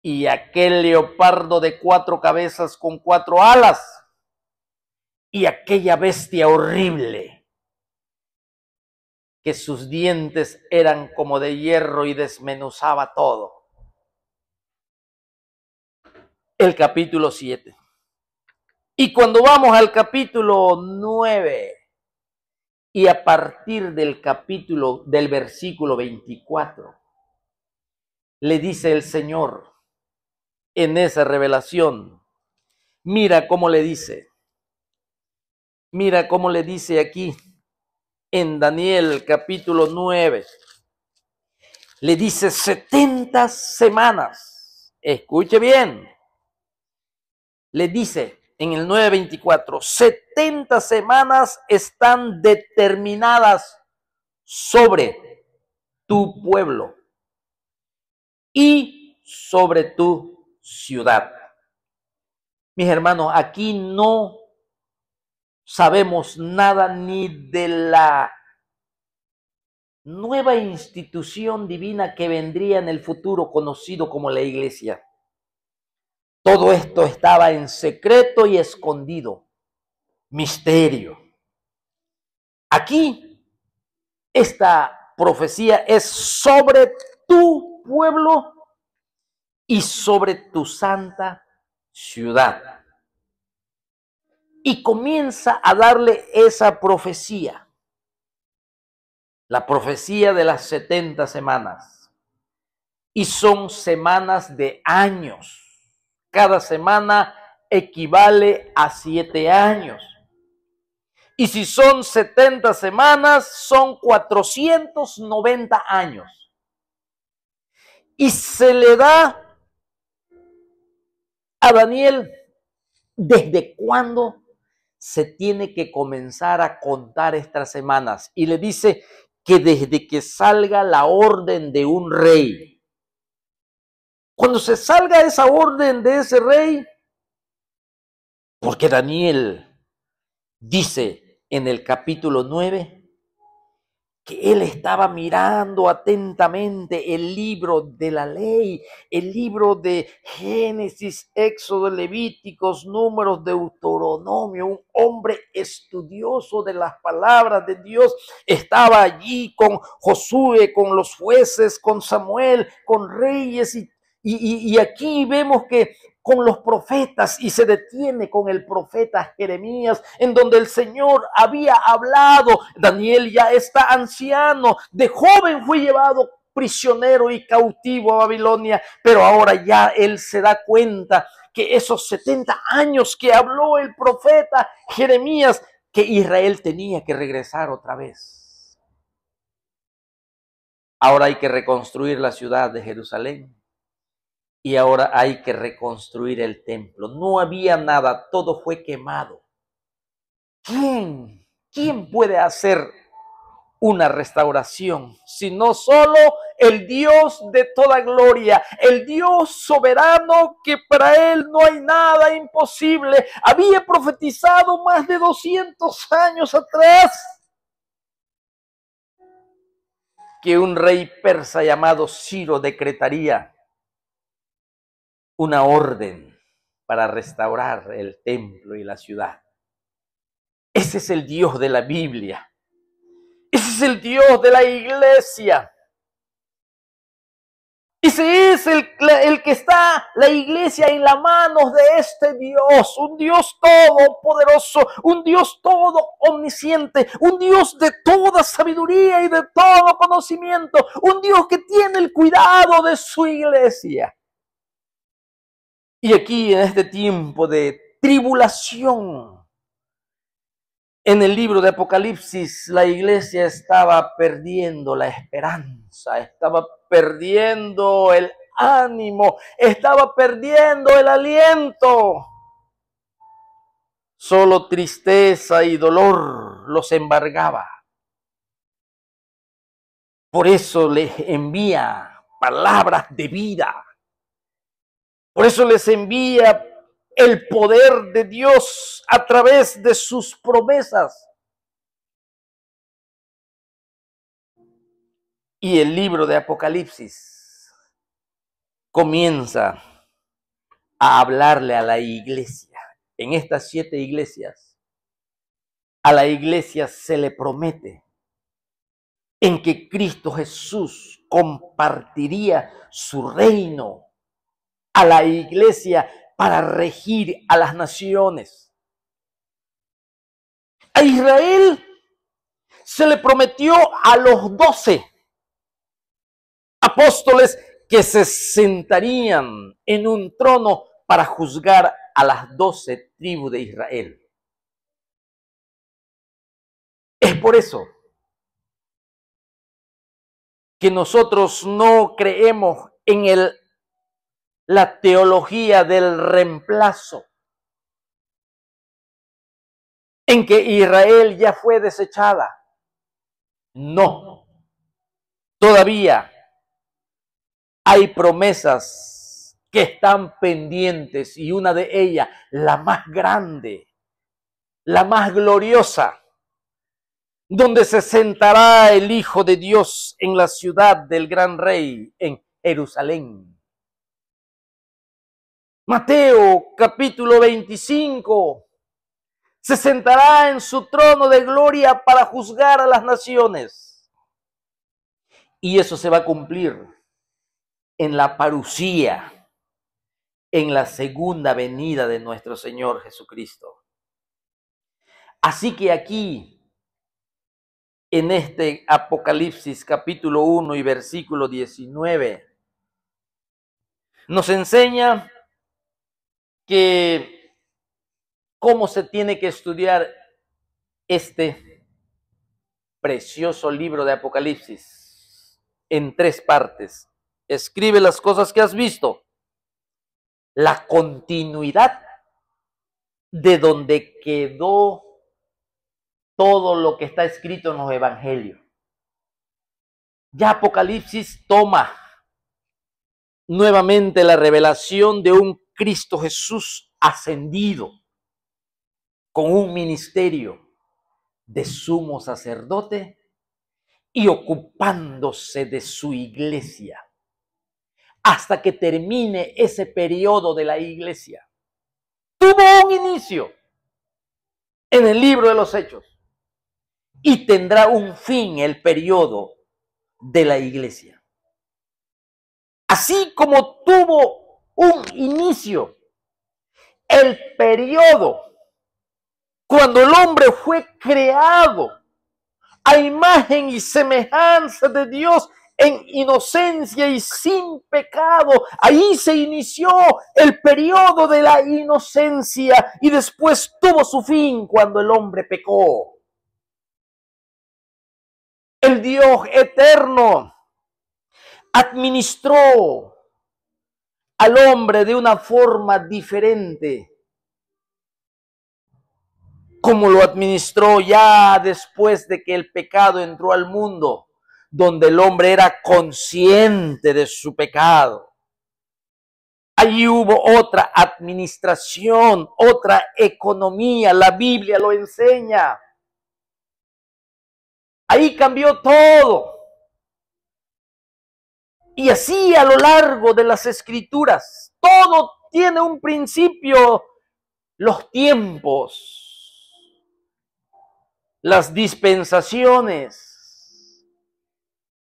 y aquel leopardo de 4 cabezas con 4 alas, y aquella bestia horrible, que sus dientes eran como de hierro y desmenuzaba todo. El capítulo 7. Y cuando vamos al capítulo 9, y a partir del versículo 24, le dice el Señor en esa revelación, mira cómo le dice aquí en Daniel capítulo 9, le dice 70 semanas, escuche bien, le dice en el 9:24, 70 semanas están determinadas sobre tu pueblo y sobre tu ciudad. Mis hermanos, aquí no sabemos nada ni de la nueva institución divina que vendría en el futuro, conocido como la iglesia. Todo esto estaba en secreto y escondido, misterio. Aquí, esta profecía es sobre tu pueblo y sobre tu santa ciudad. Y comienza a darle esa profecía, la profecía de las 70 semanas. Y son semanas de años. Cada semana equivale a 7 años. Y si son 70 semanas, son 490 años. Y se le da a Daniel desde cuándo se tiene que comenzar a contar estas semanas. Y le dice que desde que salga la orden de un rey. Cuando se salga esa orden de ese rey, porque Daniel dice en el capítulo 9 que él estaba mirando atentamente el libro de la ley, el libro de Génesis, Éxodo, Levíticos, Números, Deuteronomio. Un hombre estudioso de las palabras de Dios estaba allí con Josué, con los jueces, con Samuel, con reyes y aquí vemos que con los profetas, y se detiene con el profeta Jeremías, en donde el Señor había hablado. Daniel ya está anciano, de joven fue llevado prisionero y cautivo a Babilonia, pero ahora ya él se da cuenta que esos 70 años que habló el profeta Jeremías, que Israel tenía que regresar otra vez. Ahora hay que reconstruir la ciudad de Jerusalén. Y ahora hay que reconstruir el templo. No había nada, todo fue quemado. ¿Quién puede hacer una restauración? Sino solo el Dios de toda gloria, el Dios soberano, que para él no hay nada imposible. Había profetizado más de 200 años atrás que un rey persa llamado Ciro decretaría una orden para restaurar el templo y la ciudad. Ese es el Dios de la Biblia. Ese es el Dios de la iglesia. Ese es el que está la iglesia en las manos de este Dios. Un Dios todopoderoso, un Dios todo omnisciente, un Dios de toda sabiduría y de todo conocimiento. Un Dios que tiene el cuidado de su iglesia. Y aquí en este tiempo de tribulación, en el libro de Apocalipsis, la iglesia estaba perdiendo la esperanza, estaba perdiendo el ánimo, estaba perdiendo el aliento. Solo tristeza y dolor los embargaba. Por eso les envía palabras de vida. Por eso les envía el poder de Dios a través de sus promesas. Y el libro de Apocalipsis comienza a hablarle a la iglesia. En estas 7 iglesias, a la iglesia se le promete en que Cristo Jesús compartiría su reino a la iglesia para regir a las naciones. A Israel se le prometió a los 12 apóstoles que se sentarían en un trono para juzgar a las 12 tribus de Israel. Es por eso que nosotros no creemos en la teología del reemplazo. en que Israel ya fue desechada. No, todavía hay promesas que están pendientes y una de ellas, la más grande, la más gloriosa, donde se sentará el Hijo de Dios en la ciudad del gran rey, en Jerusalén. Mateo capítulo 25, se sentará en su trono de gloria para juzgar a las naciones. Y eso se va a cumplir en la parusía, en la segunda venida de nuestro Señor Jesucristo. Así que aquí, en este Apocalipsis capítulo 1 y versículo 19, nos enseña que cómo se tiene que estudiar este precioso libro de Apocalipsis en 3 partes. Escribe las cosas que has visto, la continuidad de donde quedó todo lo que está escrito en los evangelios. Ya Apocalipsis toma nuevamente la revelación de un Cristo Jesús ascendido con un ministerio de sumo sacerdote y ocupándose de su iglesia hasta que termine ese periodo de la iglesia. Tuvo un inicio en el libro de los Hechos y tendrá un fin el periodo de la iglesia. Así como tuvo un inicio el periodo cuando el hombre fue creado a imagen y semejanza de Dios en inocencia y sin pecado, ahí se inició el periodo de la inocencia y después tuvo su fin cuando el hombre pecó. El Dios eterno administró al hombre de una forma diferente, como lo administró ya después de que el pecado entró al mundo, donde el hombre era consciente de su pecado. Allí hubo otra administración, otra economía, la Biblia lo enseña. Ahí cambió todo. Y así a lo largo de las Escrituras, todo tiene un principio, los tiempos, las dispensaciones.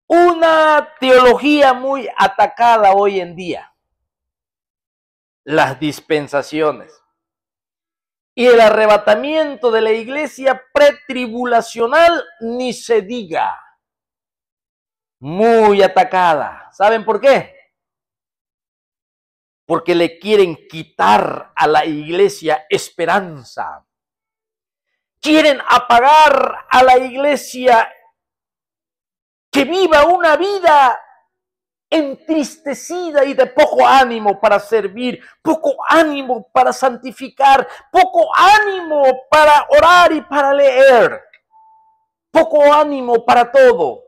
Una teología muy atacada hoy en día, las dispensaciones. Y el arrebatamiento de la iglesia pretribulacional, ni se diga. Muy atacada. ¿Saben por qué? Porque le quieren quitar a la iglesia esperanza. Quieren apagar a la iglesia que viva una vida entristecida y de poco ánimo para servir, poco ánimo para santificar, poco ánimo para orar y para leer, poco ánimo para todo.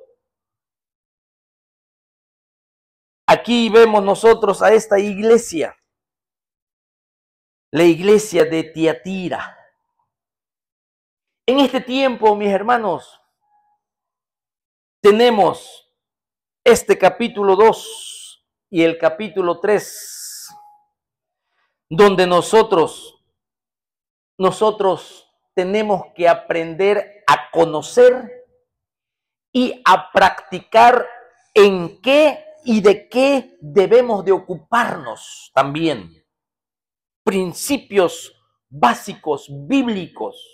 Aquí vemos nosotros a esta iglesia, la iglesia de Tiatira. En este tiempo, mis hermanos, tenemos este capítulo 2 y el capítulo 3, donde nosotros tenemos que aprender a conocer y a practicar en qué y de qué debemos de ocuparnos también. Principios básicos bíblicos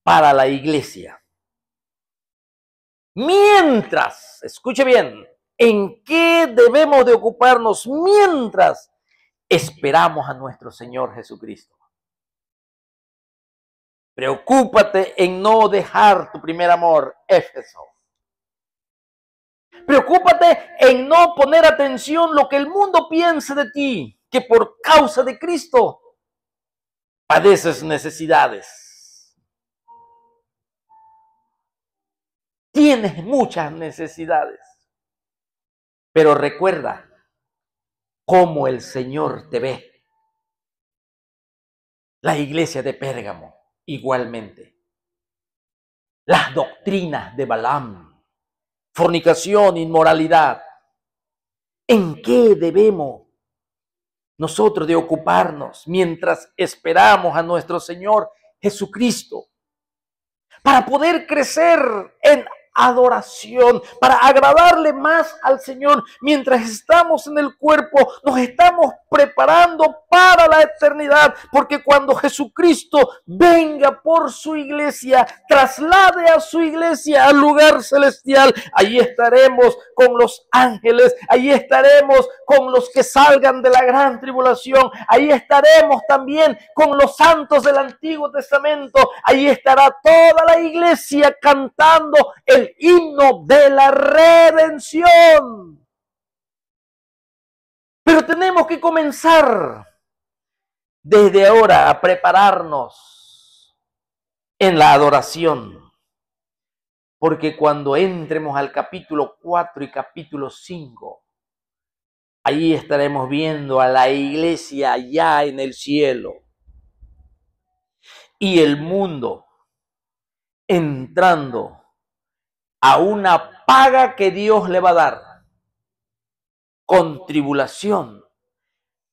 para la iglesia. Mientras, escuche bien, ¿en qué debemos de ocuparnos mientras esperamos a nuestro Señor Jesucristo? Preocúpate en no dejar tu primer amor, Éfeso. Preocúpate en no poner atención lo que el mundo piense de ti, que por causa de Cristo padeces necesidades. Tienes muchas necesidades. Pero recuerda cómo el Señor te ve. La iglesia de Pérgamo, igualmente. Las doctrinas de Balaam, fornicación, inmoralidad. ¿En qué debemos nosotros de ocuparnos mientras esperamos a nuestro Señor Jesucristo? Para poder crecer en adoración, para agradarle más al Señor. Mientras estamos en el cuerpo, nos estamos preparando para la eternidad, porque cuando Jesucristo venga por su iglesia, traslade a su iglesia al lugar celestial, allí estaremos con los ángeles, allí estaremos con los que salgan de la gran tribulación, allí estaremos también con los santos del Antiguo Testamento, allí estará toda la iglesia cantando el himno de la redención. Pero tenemos que comenzar desde ahora a prepararnos en la adoración, porque cuando entremos al capítulo 4 y capítulo 5, ahí estaremos viendo a la iglesia allá en el cielo y el mundo entrando a una paga que Dios le va a dar con tribulación,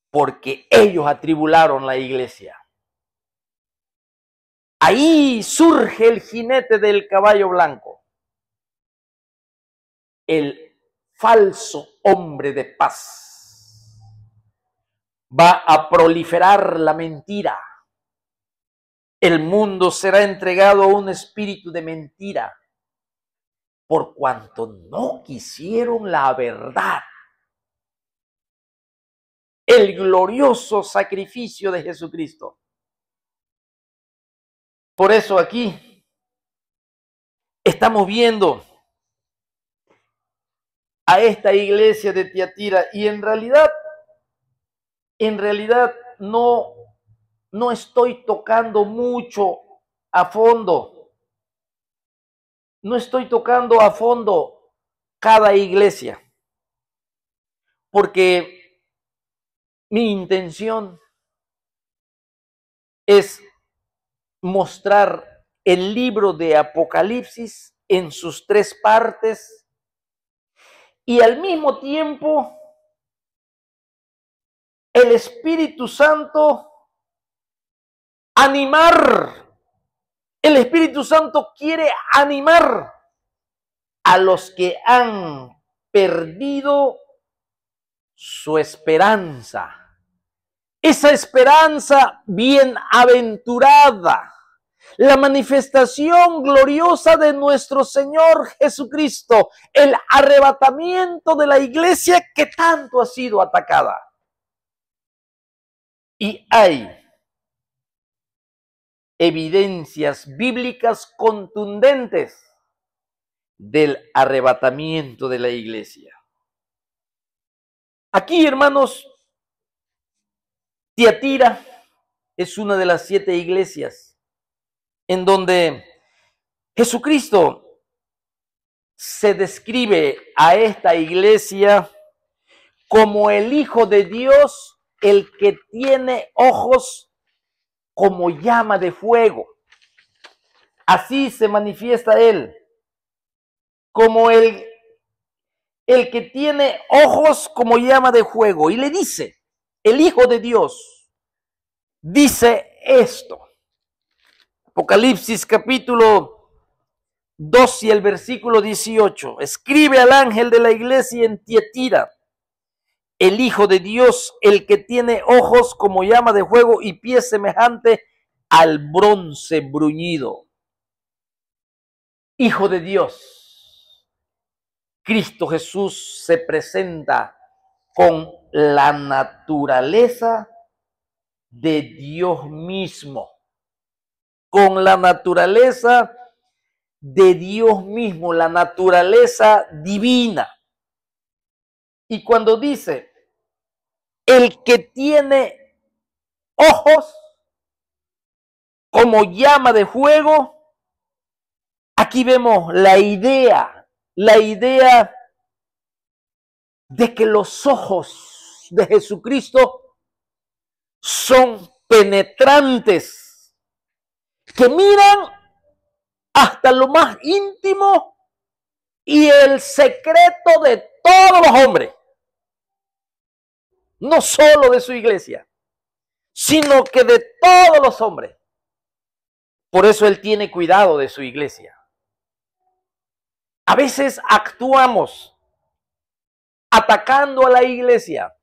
porque ellos atribularon la iglesia. Ahí surge el jinete del caballo blanco, el falso hombre de paz. Va a proliferar la mentira. El mundo será entregado a un espíritu de mentira, por cuanto no quisieron la verdad. El glorioso sacrificio de Jesucristo. Por eso aquí estamos viendo a esta iglesia de Tiatira y en realidad no estoy tocando mucho a fondo. No estoy tocando a fondo cada iglesia, porque mi intención es mostrar el libro de Apocalipsis en sus 3 partes y al mismo tiempo el Espíritu Santo animar. El Espíritu Santo quiere animar a los que han perdido su esperanza. Esa esperanza bienaventurada, la manifestación gloriosa de nuestro Señor Jesucristo, el arrebatamiento de la iglesia que tanto ha sido atacada. Y hay evidencias bíblicas contundentes del arrebatamiento de la iglesia. Aquí, hermanos, Tiatira es una de las 7 iglesias en donde Jesucristo se describe a esta iglesia como el Hijo de Dios, el que tiene ojos como llama de fuego. Así se manifiesta Él, como el que tiene ojos como llama de fuego. Y le dice, el Hijo de Dios dice esto. Apocalipsis capítulo 2 y el versículo 18. Escribe al ángel de la iglesia en Tiatira, el Hijo de Dios, el que tiene ojos como llama de fuego y pies semejante al bronce bruñido. Hijo de Dios, Cristo Jesús se presenta con la naturaleza de Dios mismo, con la naturaleza de Dios mismo, la naturaleza divina. Y cuando dice, el que tiene ojos como llama de fuego, aquí vemos la idea de que los ojos de Jesucristo son penetrantes, que miran hasta lo más íntimo y el secreto de todos los hombres, no solo de su iglesia, sino que de todos los hombres. Por eso Él tiene cuidado de su iglesia. A veces actuamos atacando a la iglesia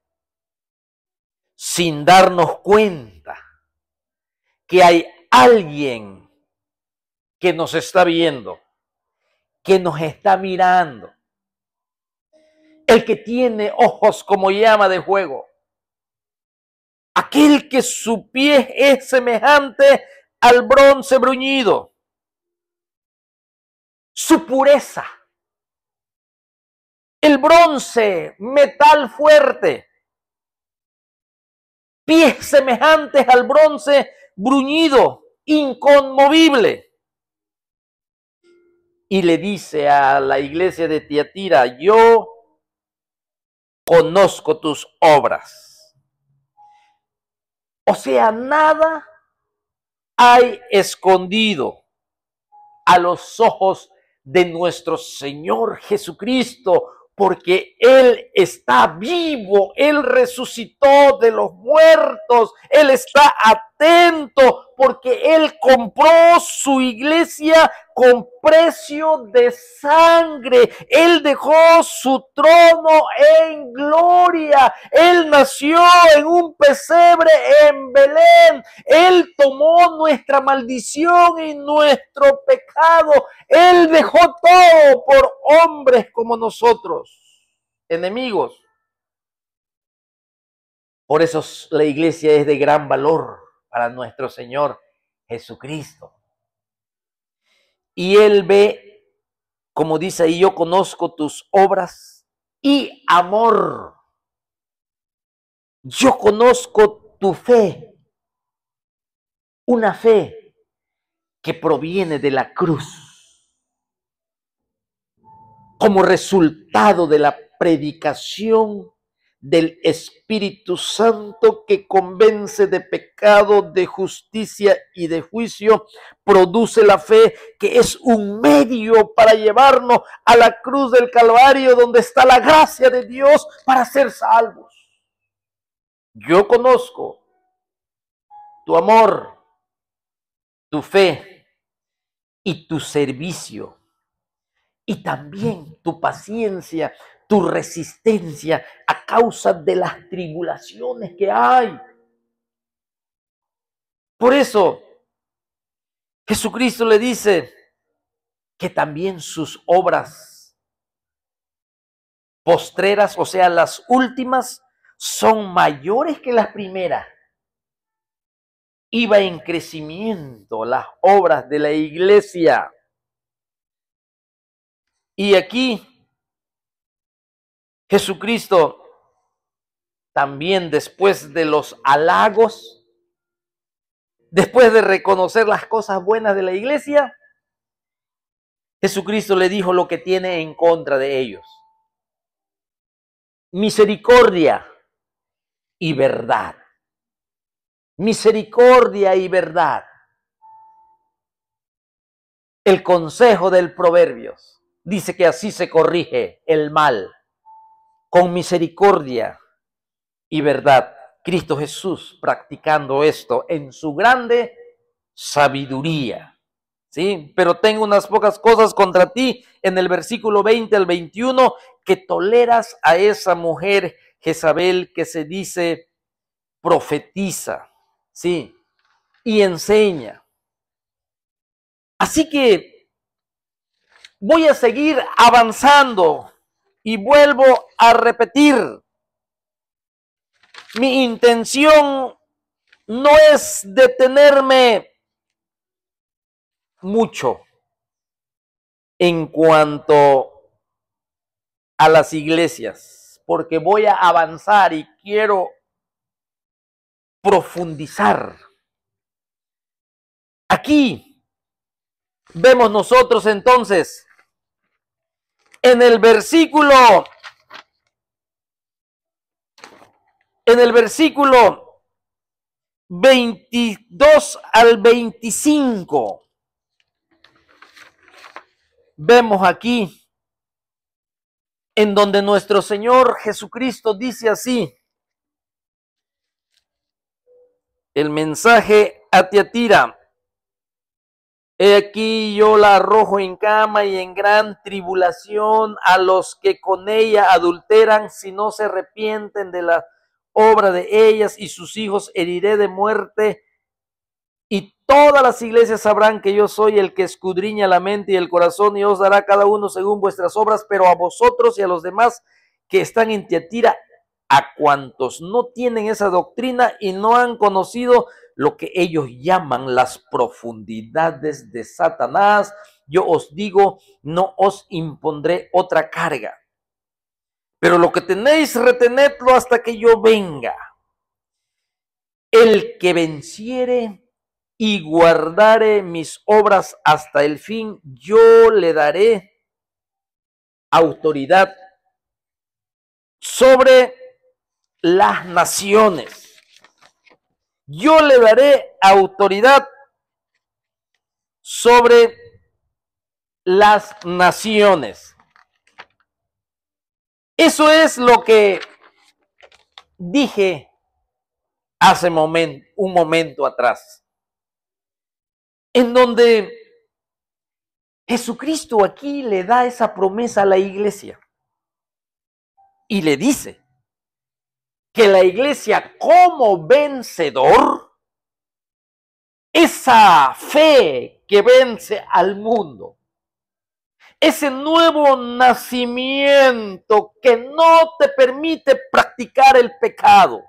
sin darnos cuenta que hay alguien que nos está viendo, que nos está mirando. El que tiene ojos como llama de fuego. Aquel que su pie es semejante al bronce bruñido. Su pureza. El bronce, metal fuerte. Pies semejantes al bronce bruñido, inconmovible. Y le dice a la iglesia de Tiatira, yo conozco tus obras. O sea, nada hay escondido a los ojos de nuestro Señor Jesucristo, porque Él está vivo, Él resucitó de los muertos, Él está atento, porque Él compró su iglesia con precio de sangre. Él dejó su trono en gloria. Él nació en un pesebre en Belén. Él tomó nuestra maldición y nuestro pecado. Él dejó todo por hombres como nosotros, enemigos. Por eso la iglesia es de gran valor para nuestro Señor Jesucristo. Y Él ve, como dice ahí, yo conozco tus obras y amor. Yo conozco tu fe, una fe que proviene de la cruz, como resultado de la predicación del Espíritu Santo que convence de pecado, de justicia y de juicio, produce la fe que es un medio para llevarnos a la cruz del Calvario, donde está la gracia de Dios para ser salvos. Yo conozco tu amor, tu fe y tu servicio, y también tu paciencia, tu resistencia a causa de las tribulaciones que hay. Por eso, Jesucristo le dice que también sus obras postreras, o sea, las últimas, son mayores que las primeras. Iba en crecimiento las obras de la iglesia. Y aquí Jesucristo también, después de los halagos, después de reconocer las cosas buenas de la iglesia, Jesucristo le dijo lo que tiene en contra de ellos: misericordia y verdad. Misericordia y verdad. El consejo del Proverbios dice que así se corrige el mal, con misericordia y verdad. Cristo Jesús practicando esto en su grande sabiduría. ¿Sí? Pero tengo unas pocas cosas contra ti, en el versículo 20 al 21, que toleras a esa mujer Jezabel que se dice profetiza, ¿sí? Y enseña. Así que voy a seguir avanzando y vuelvo a repetir. Mi intención no es detenerme mucho en cuanto a las iglesias, porque voy a avanzar y quiero profundizar Aquí vemos nosotros entonces en el versículo 22 al 25. Vemos aquí en donde nuestro Señor Jesucristo dice así: el mensaje a Tiatira: he aquí yo la arrojo en cama y en gran tribulación a los que con ella adulteran, si no se arrepienten de la obra de ellas, y sus hijos heriré de muerte. Y todas las iglesias sabrán que yo soy el que escudriña la mente y el corazón, y os dará cada uno según vuestras obras. Pero a vosotros y a los demás que están en Tiatira, a cuantos no tienen esa doctrina y no han conocido lo que ellos llaman las profundidades de Satanás, yo os digo, no os impondré otra carga. Pero lo que tenéis, retenedlo hasta que yo venga. El que venciere y guardare mis obras hasta el fin, yo le daré autoridad sobre las naciones. Yo le daré autoridad sobre las naciones. Eso es lo que dije hace un momento atrás, en donde Jesucristo aquí le da esa promesa a la iglesia y le dice que la iglesia, como vencedor, esa fe que vence al mundo, ese nuevo nacimiento que no te permite practicar el pecado,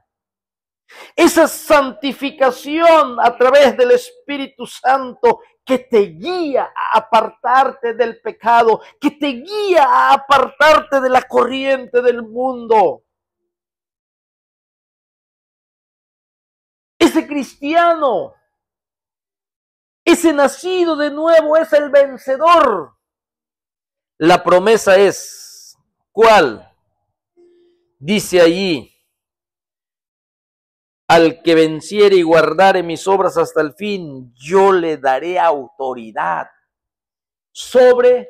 esa santificación a través del Espíritu Santo que te guía a apartarte del pecado, que te guía a apartarte de la corriente del mundo. Ese cristiano, ese nacido de nuevo es el vencedor. La promesa es, ¿cuál? Dice allí: al que venciere y guardare mis obras hasta el fin, yo le daré autoridad sobre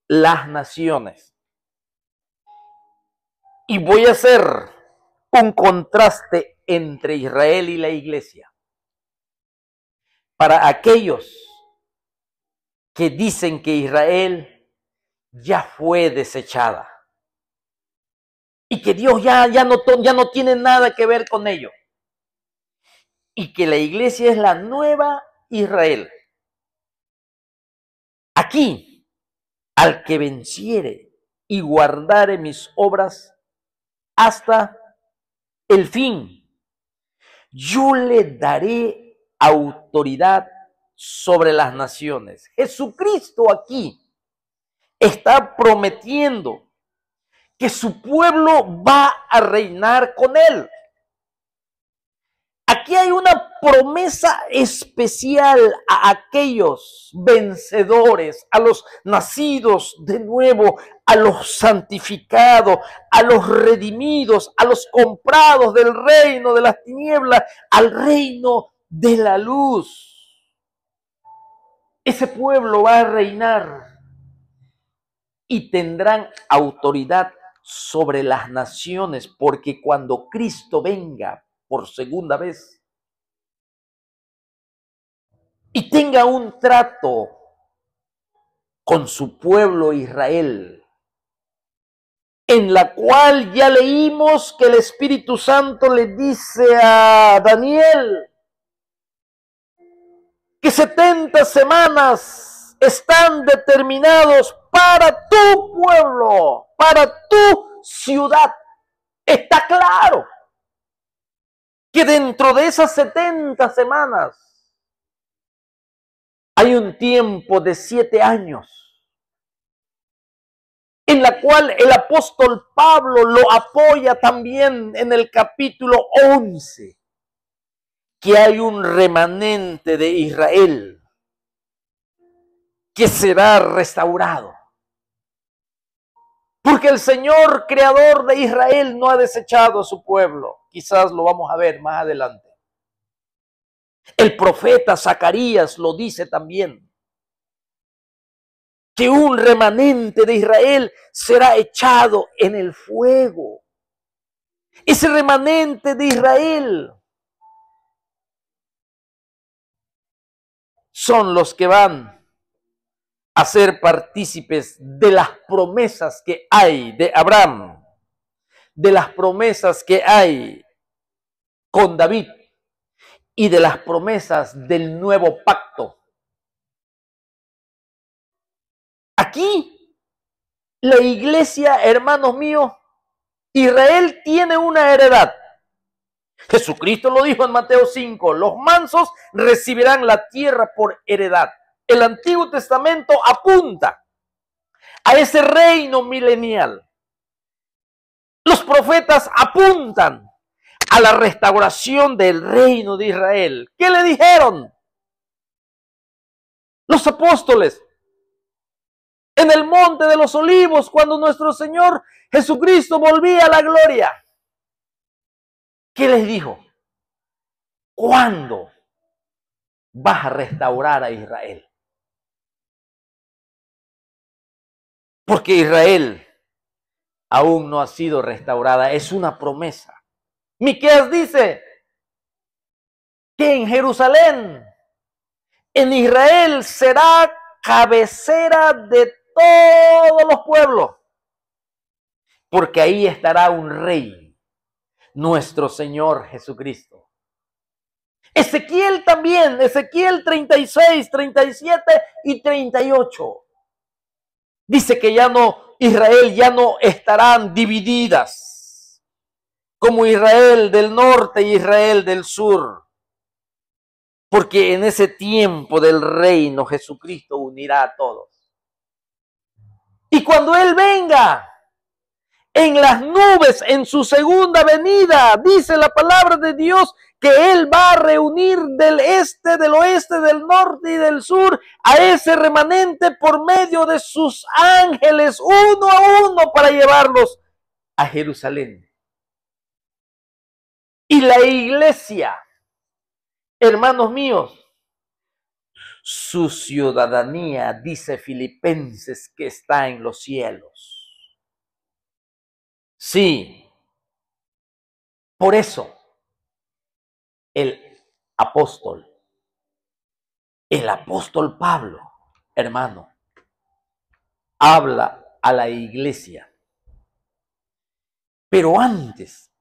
las naciones. Y voy a hacer un contraste entre Israel y la iglesia. Para aquellos que dicen que Israel ya fue desechada y que Dios ya no tiene nada que ver con ello, y que la iglesia es la nueva Israel. Aquí, al que venciere y guardare mis obras hasta el fin, yo le daré autoridad sobre las naciones. Jesucristo aquí está prometiendo que su pueblo va a reinar con él. Aquí hay una promesa especial a aquellos vencedores, a los nacidos de nuevo, a los santificados, a los redimidos, a los comprados del reino de las tinieblas, al reino de la luz. Ese pueblo va a reinar y tendrán autoridad sobre las naciones, porque cuando Cristo venga por segunda vez y tenga un trato con su pueblo Israel, en la cual ya leímos que el Espíritu Santo le dice a Daniel que 70 semanas están determinados para tu pueblo, para tu ciudad. Está claro que dentro de esas 70 semanas hay un tiempo de 7 años en la cual el apóstol Pablo lo apoya también en el capítulo 11, que hay un remanente de Israel que será restaurado. Porque el Señor, creador de Israel, no ha desechado a su pueblo. Quizás lo vamos a ver más adelante. El profeta Zacarías lo dice también, que un remanente de Israel será echado en el fuego. Ese remanente de Israel son los que van a ser partícipes de las promesas que hay de Abraham, de las promesas que hay con David y de las promesas del nuevo pacto. Aquí, la iglesia, hermanos míos, Israel tiene una heredad. Jesucristo lo dijo en Mateo 5, los mansos recibirán la tierra por heredad. El Antiguo Testamento apunta a ese reino milenial. Los profetas apuntan a la restauración del reino de Israel. ¿Qué le dijeron los apóstoles en el monte de los olivos cuando nuestro Señor Jesucristo volvía a la gloria? ¿Qué les dijo? ¿Cuándo vas a restaurar a Israel? Porque Israel aún no ha sido restaurada, es una promesa. Miqueas dice que en Jerusalén, en Israel, será cabecera de todos los pueblos, porque ahí estará un rey, nuestro Señor Jesucristo. Ezequiel también, Ezequiel 36, 37 y 38. Dice que ya no, Israel ya no estarán divididas, como Israel del norte y Israel del sur. Porque en ese tiempo del reino Jesucristo unirá a todos. Y cuando Él venga en las nubes, en su segunda venida, dice la palabra de Dios que Él va a reunir del este, del oeste, del norte y del sur a ese remanente por medio de sus ángeles, uno a uno, para llevarlos a Jerusalén. Y la iglesia, hermanos míos, su ciudadanía, dice Filipenses, que está en los cielos. Sí, por eso el apóstol Pablo, hermano, habla a la iglesia. Pero antes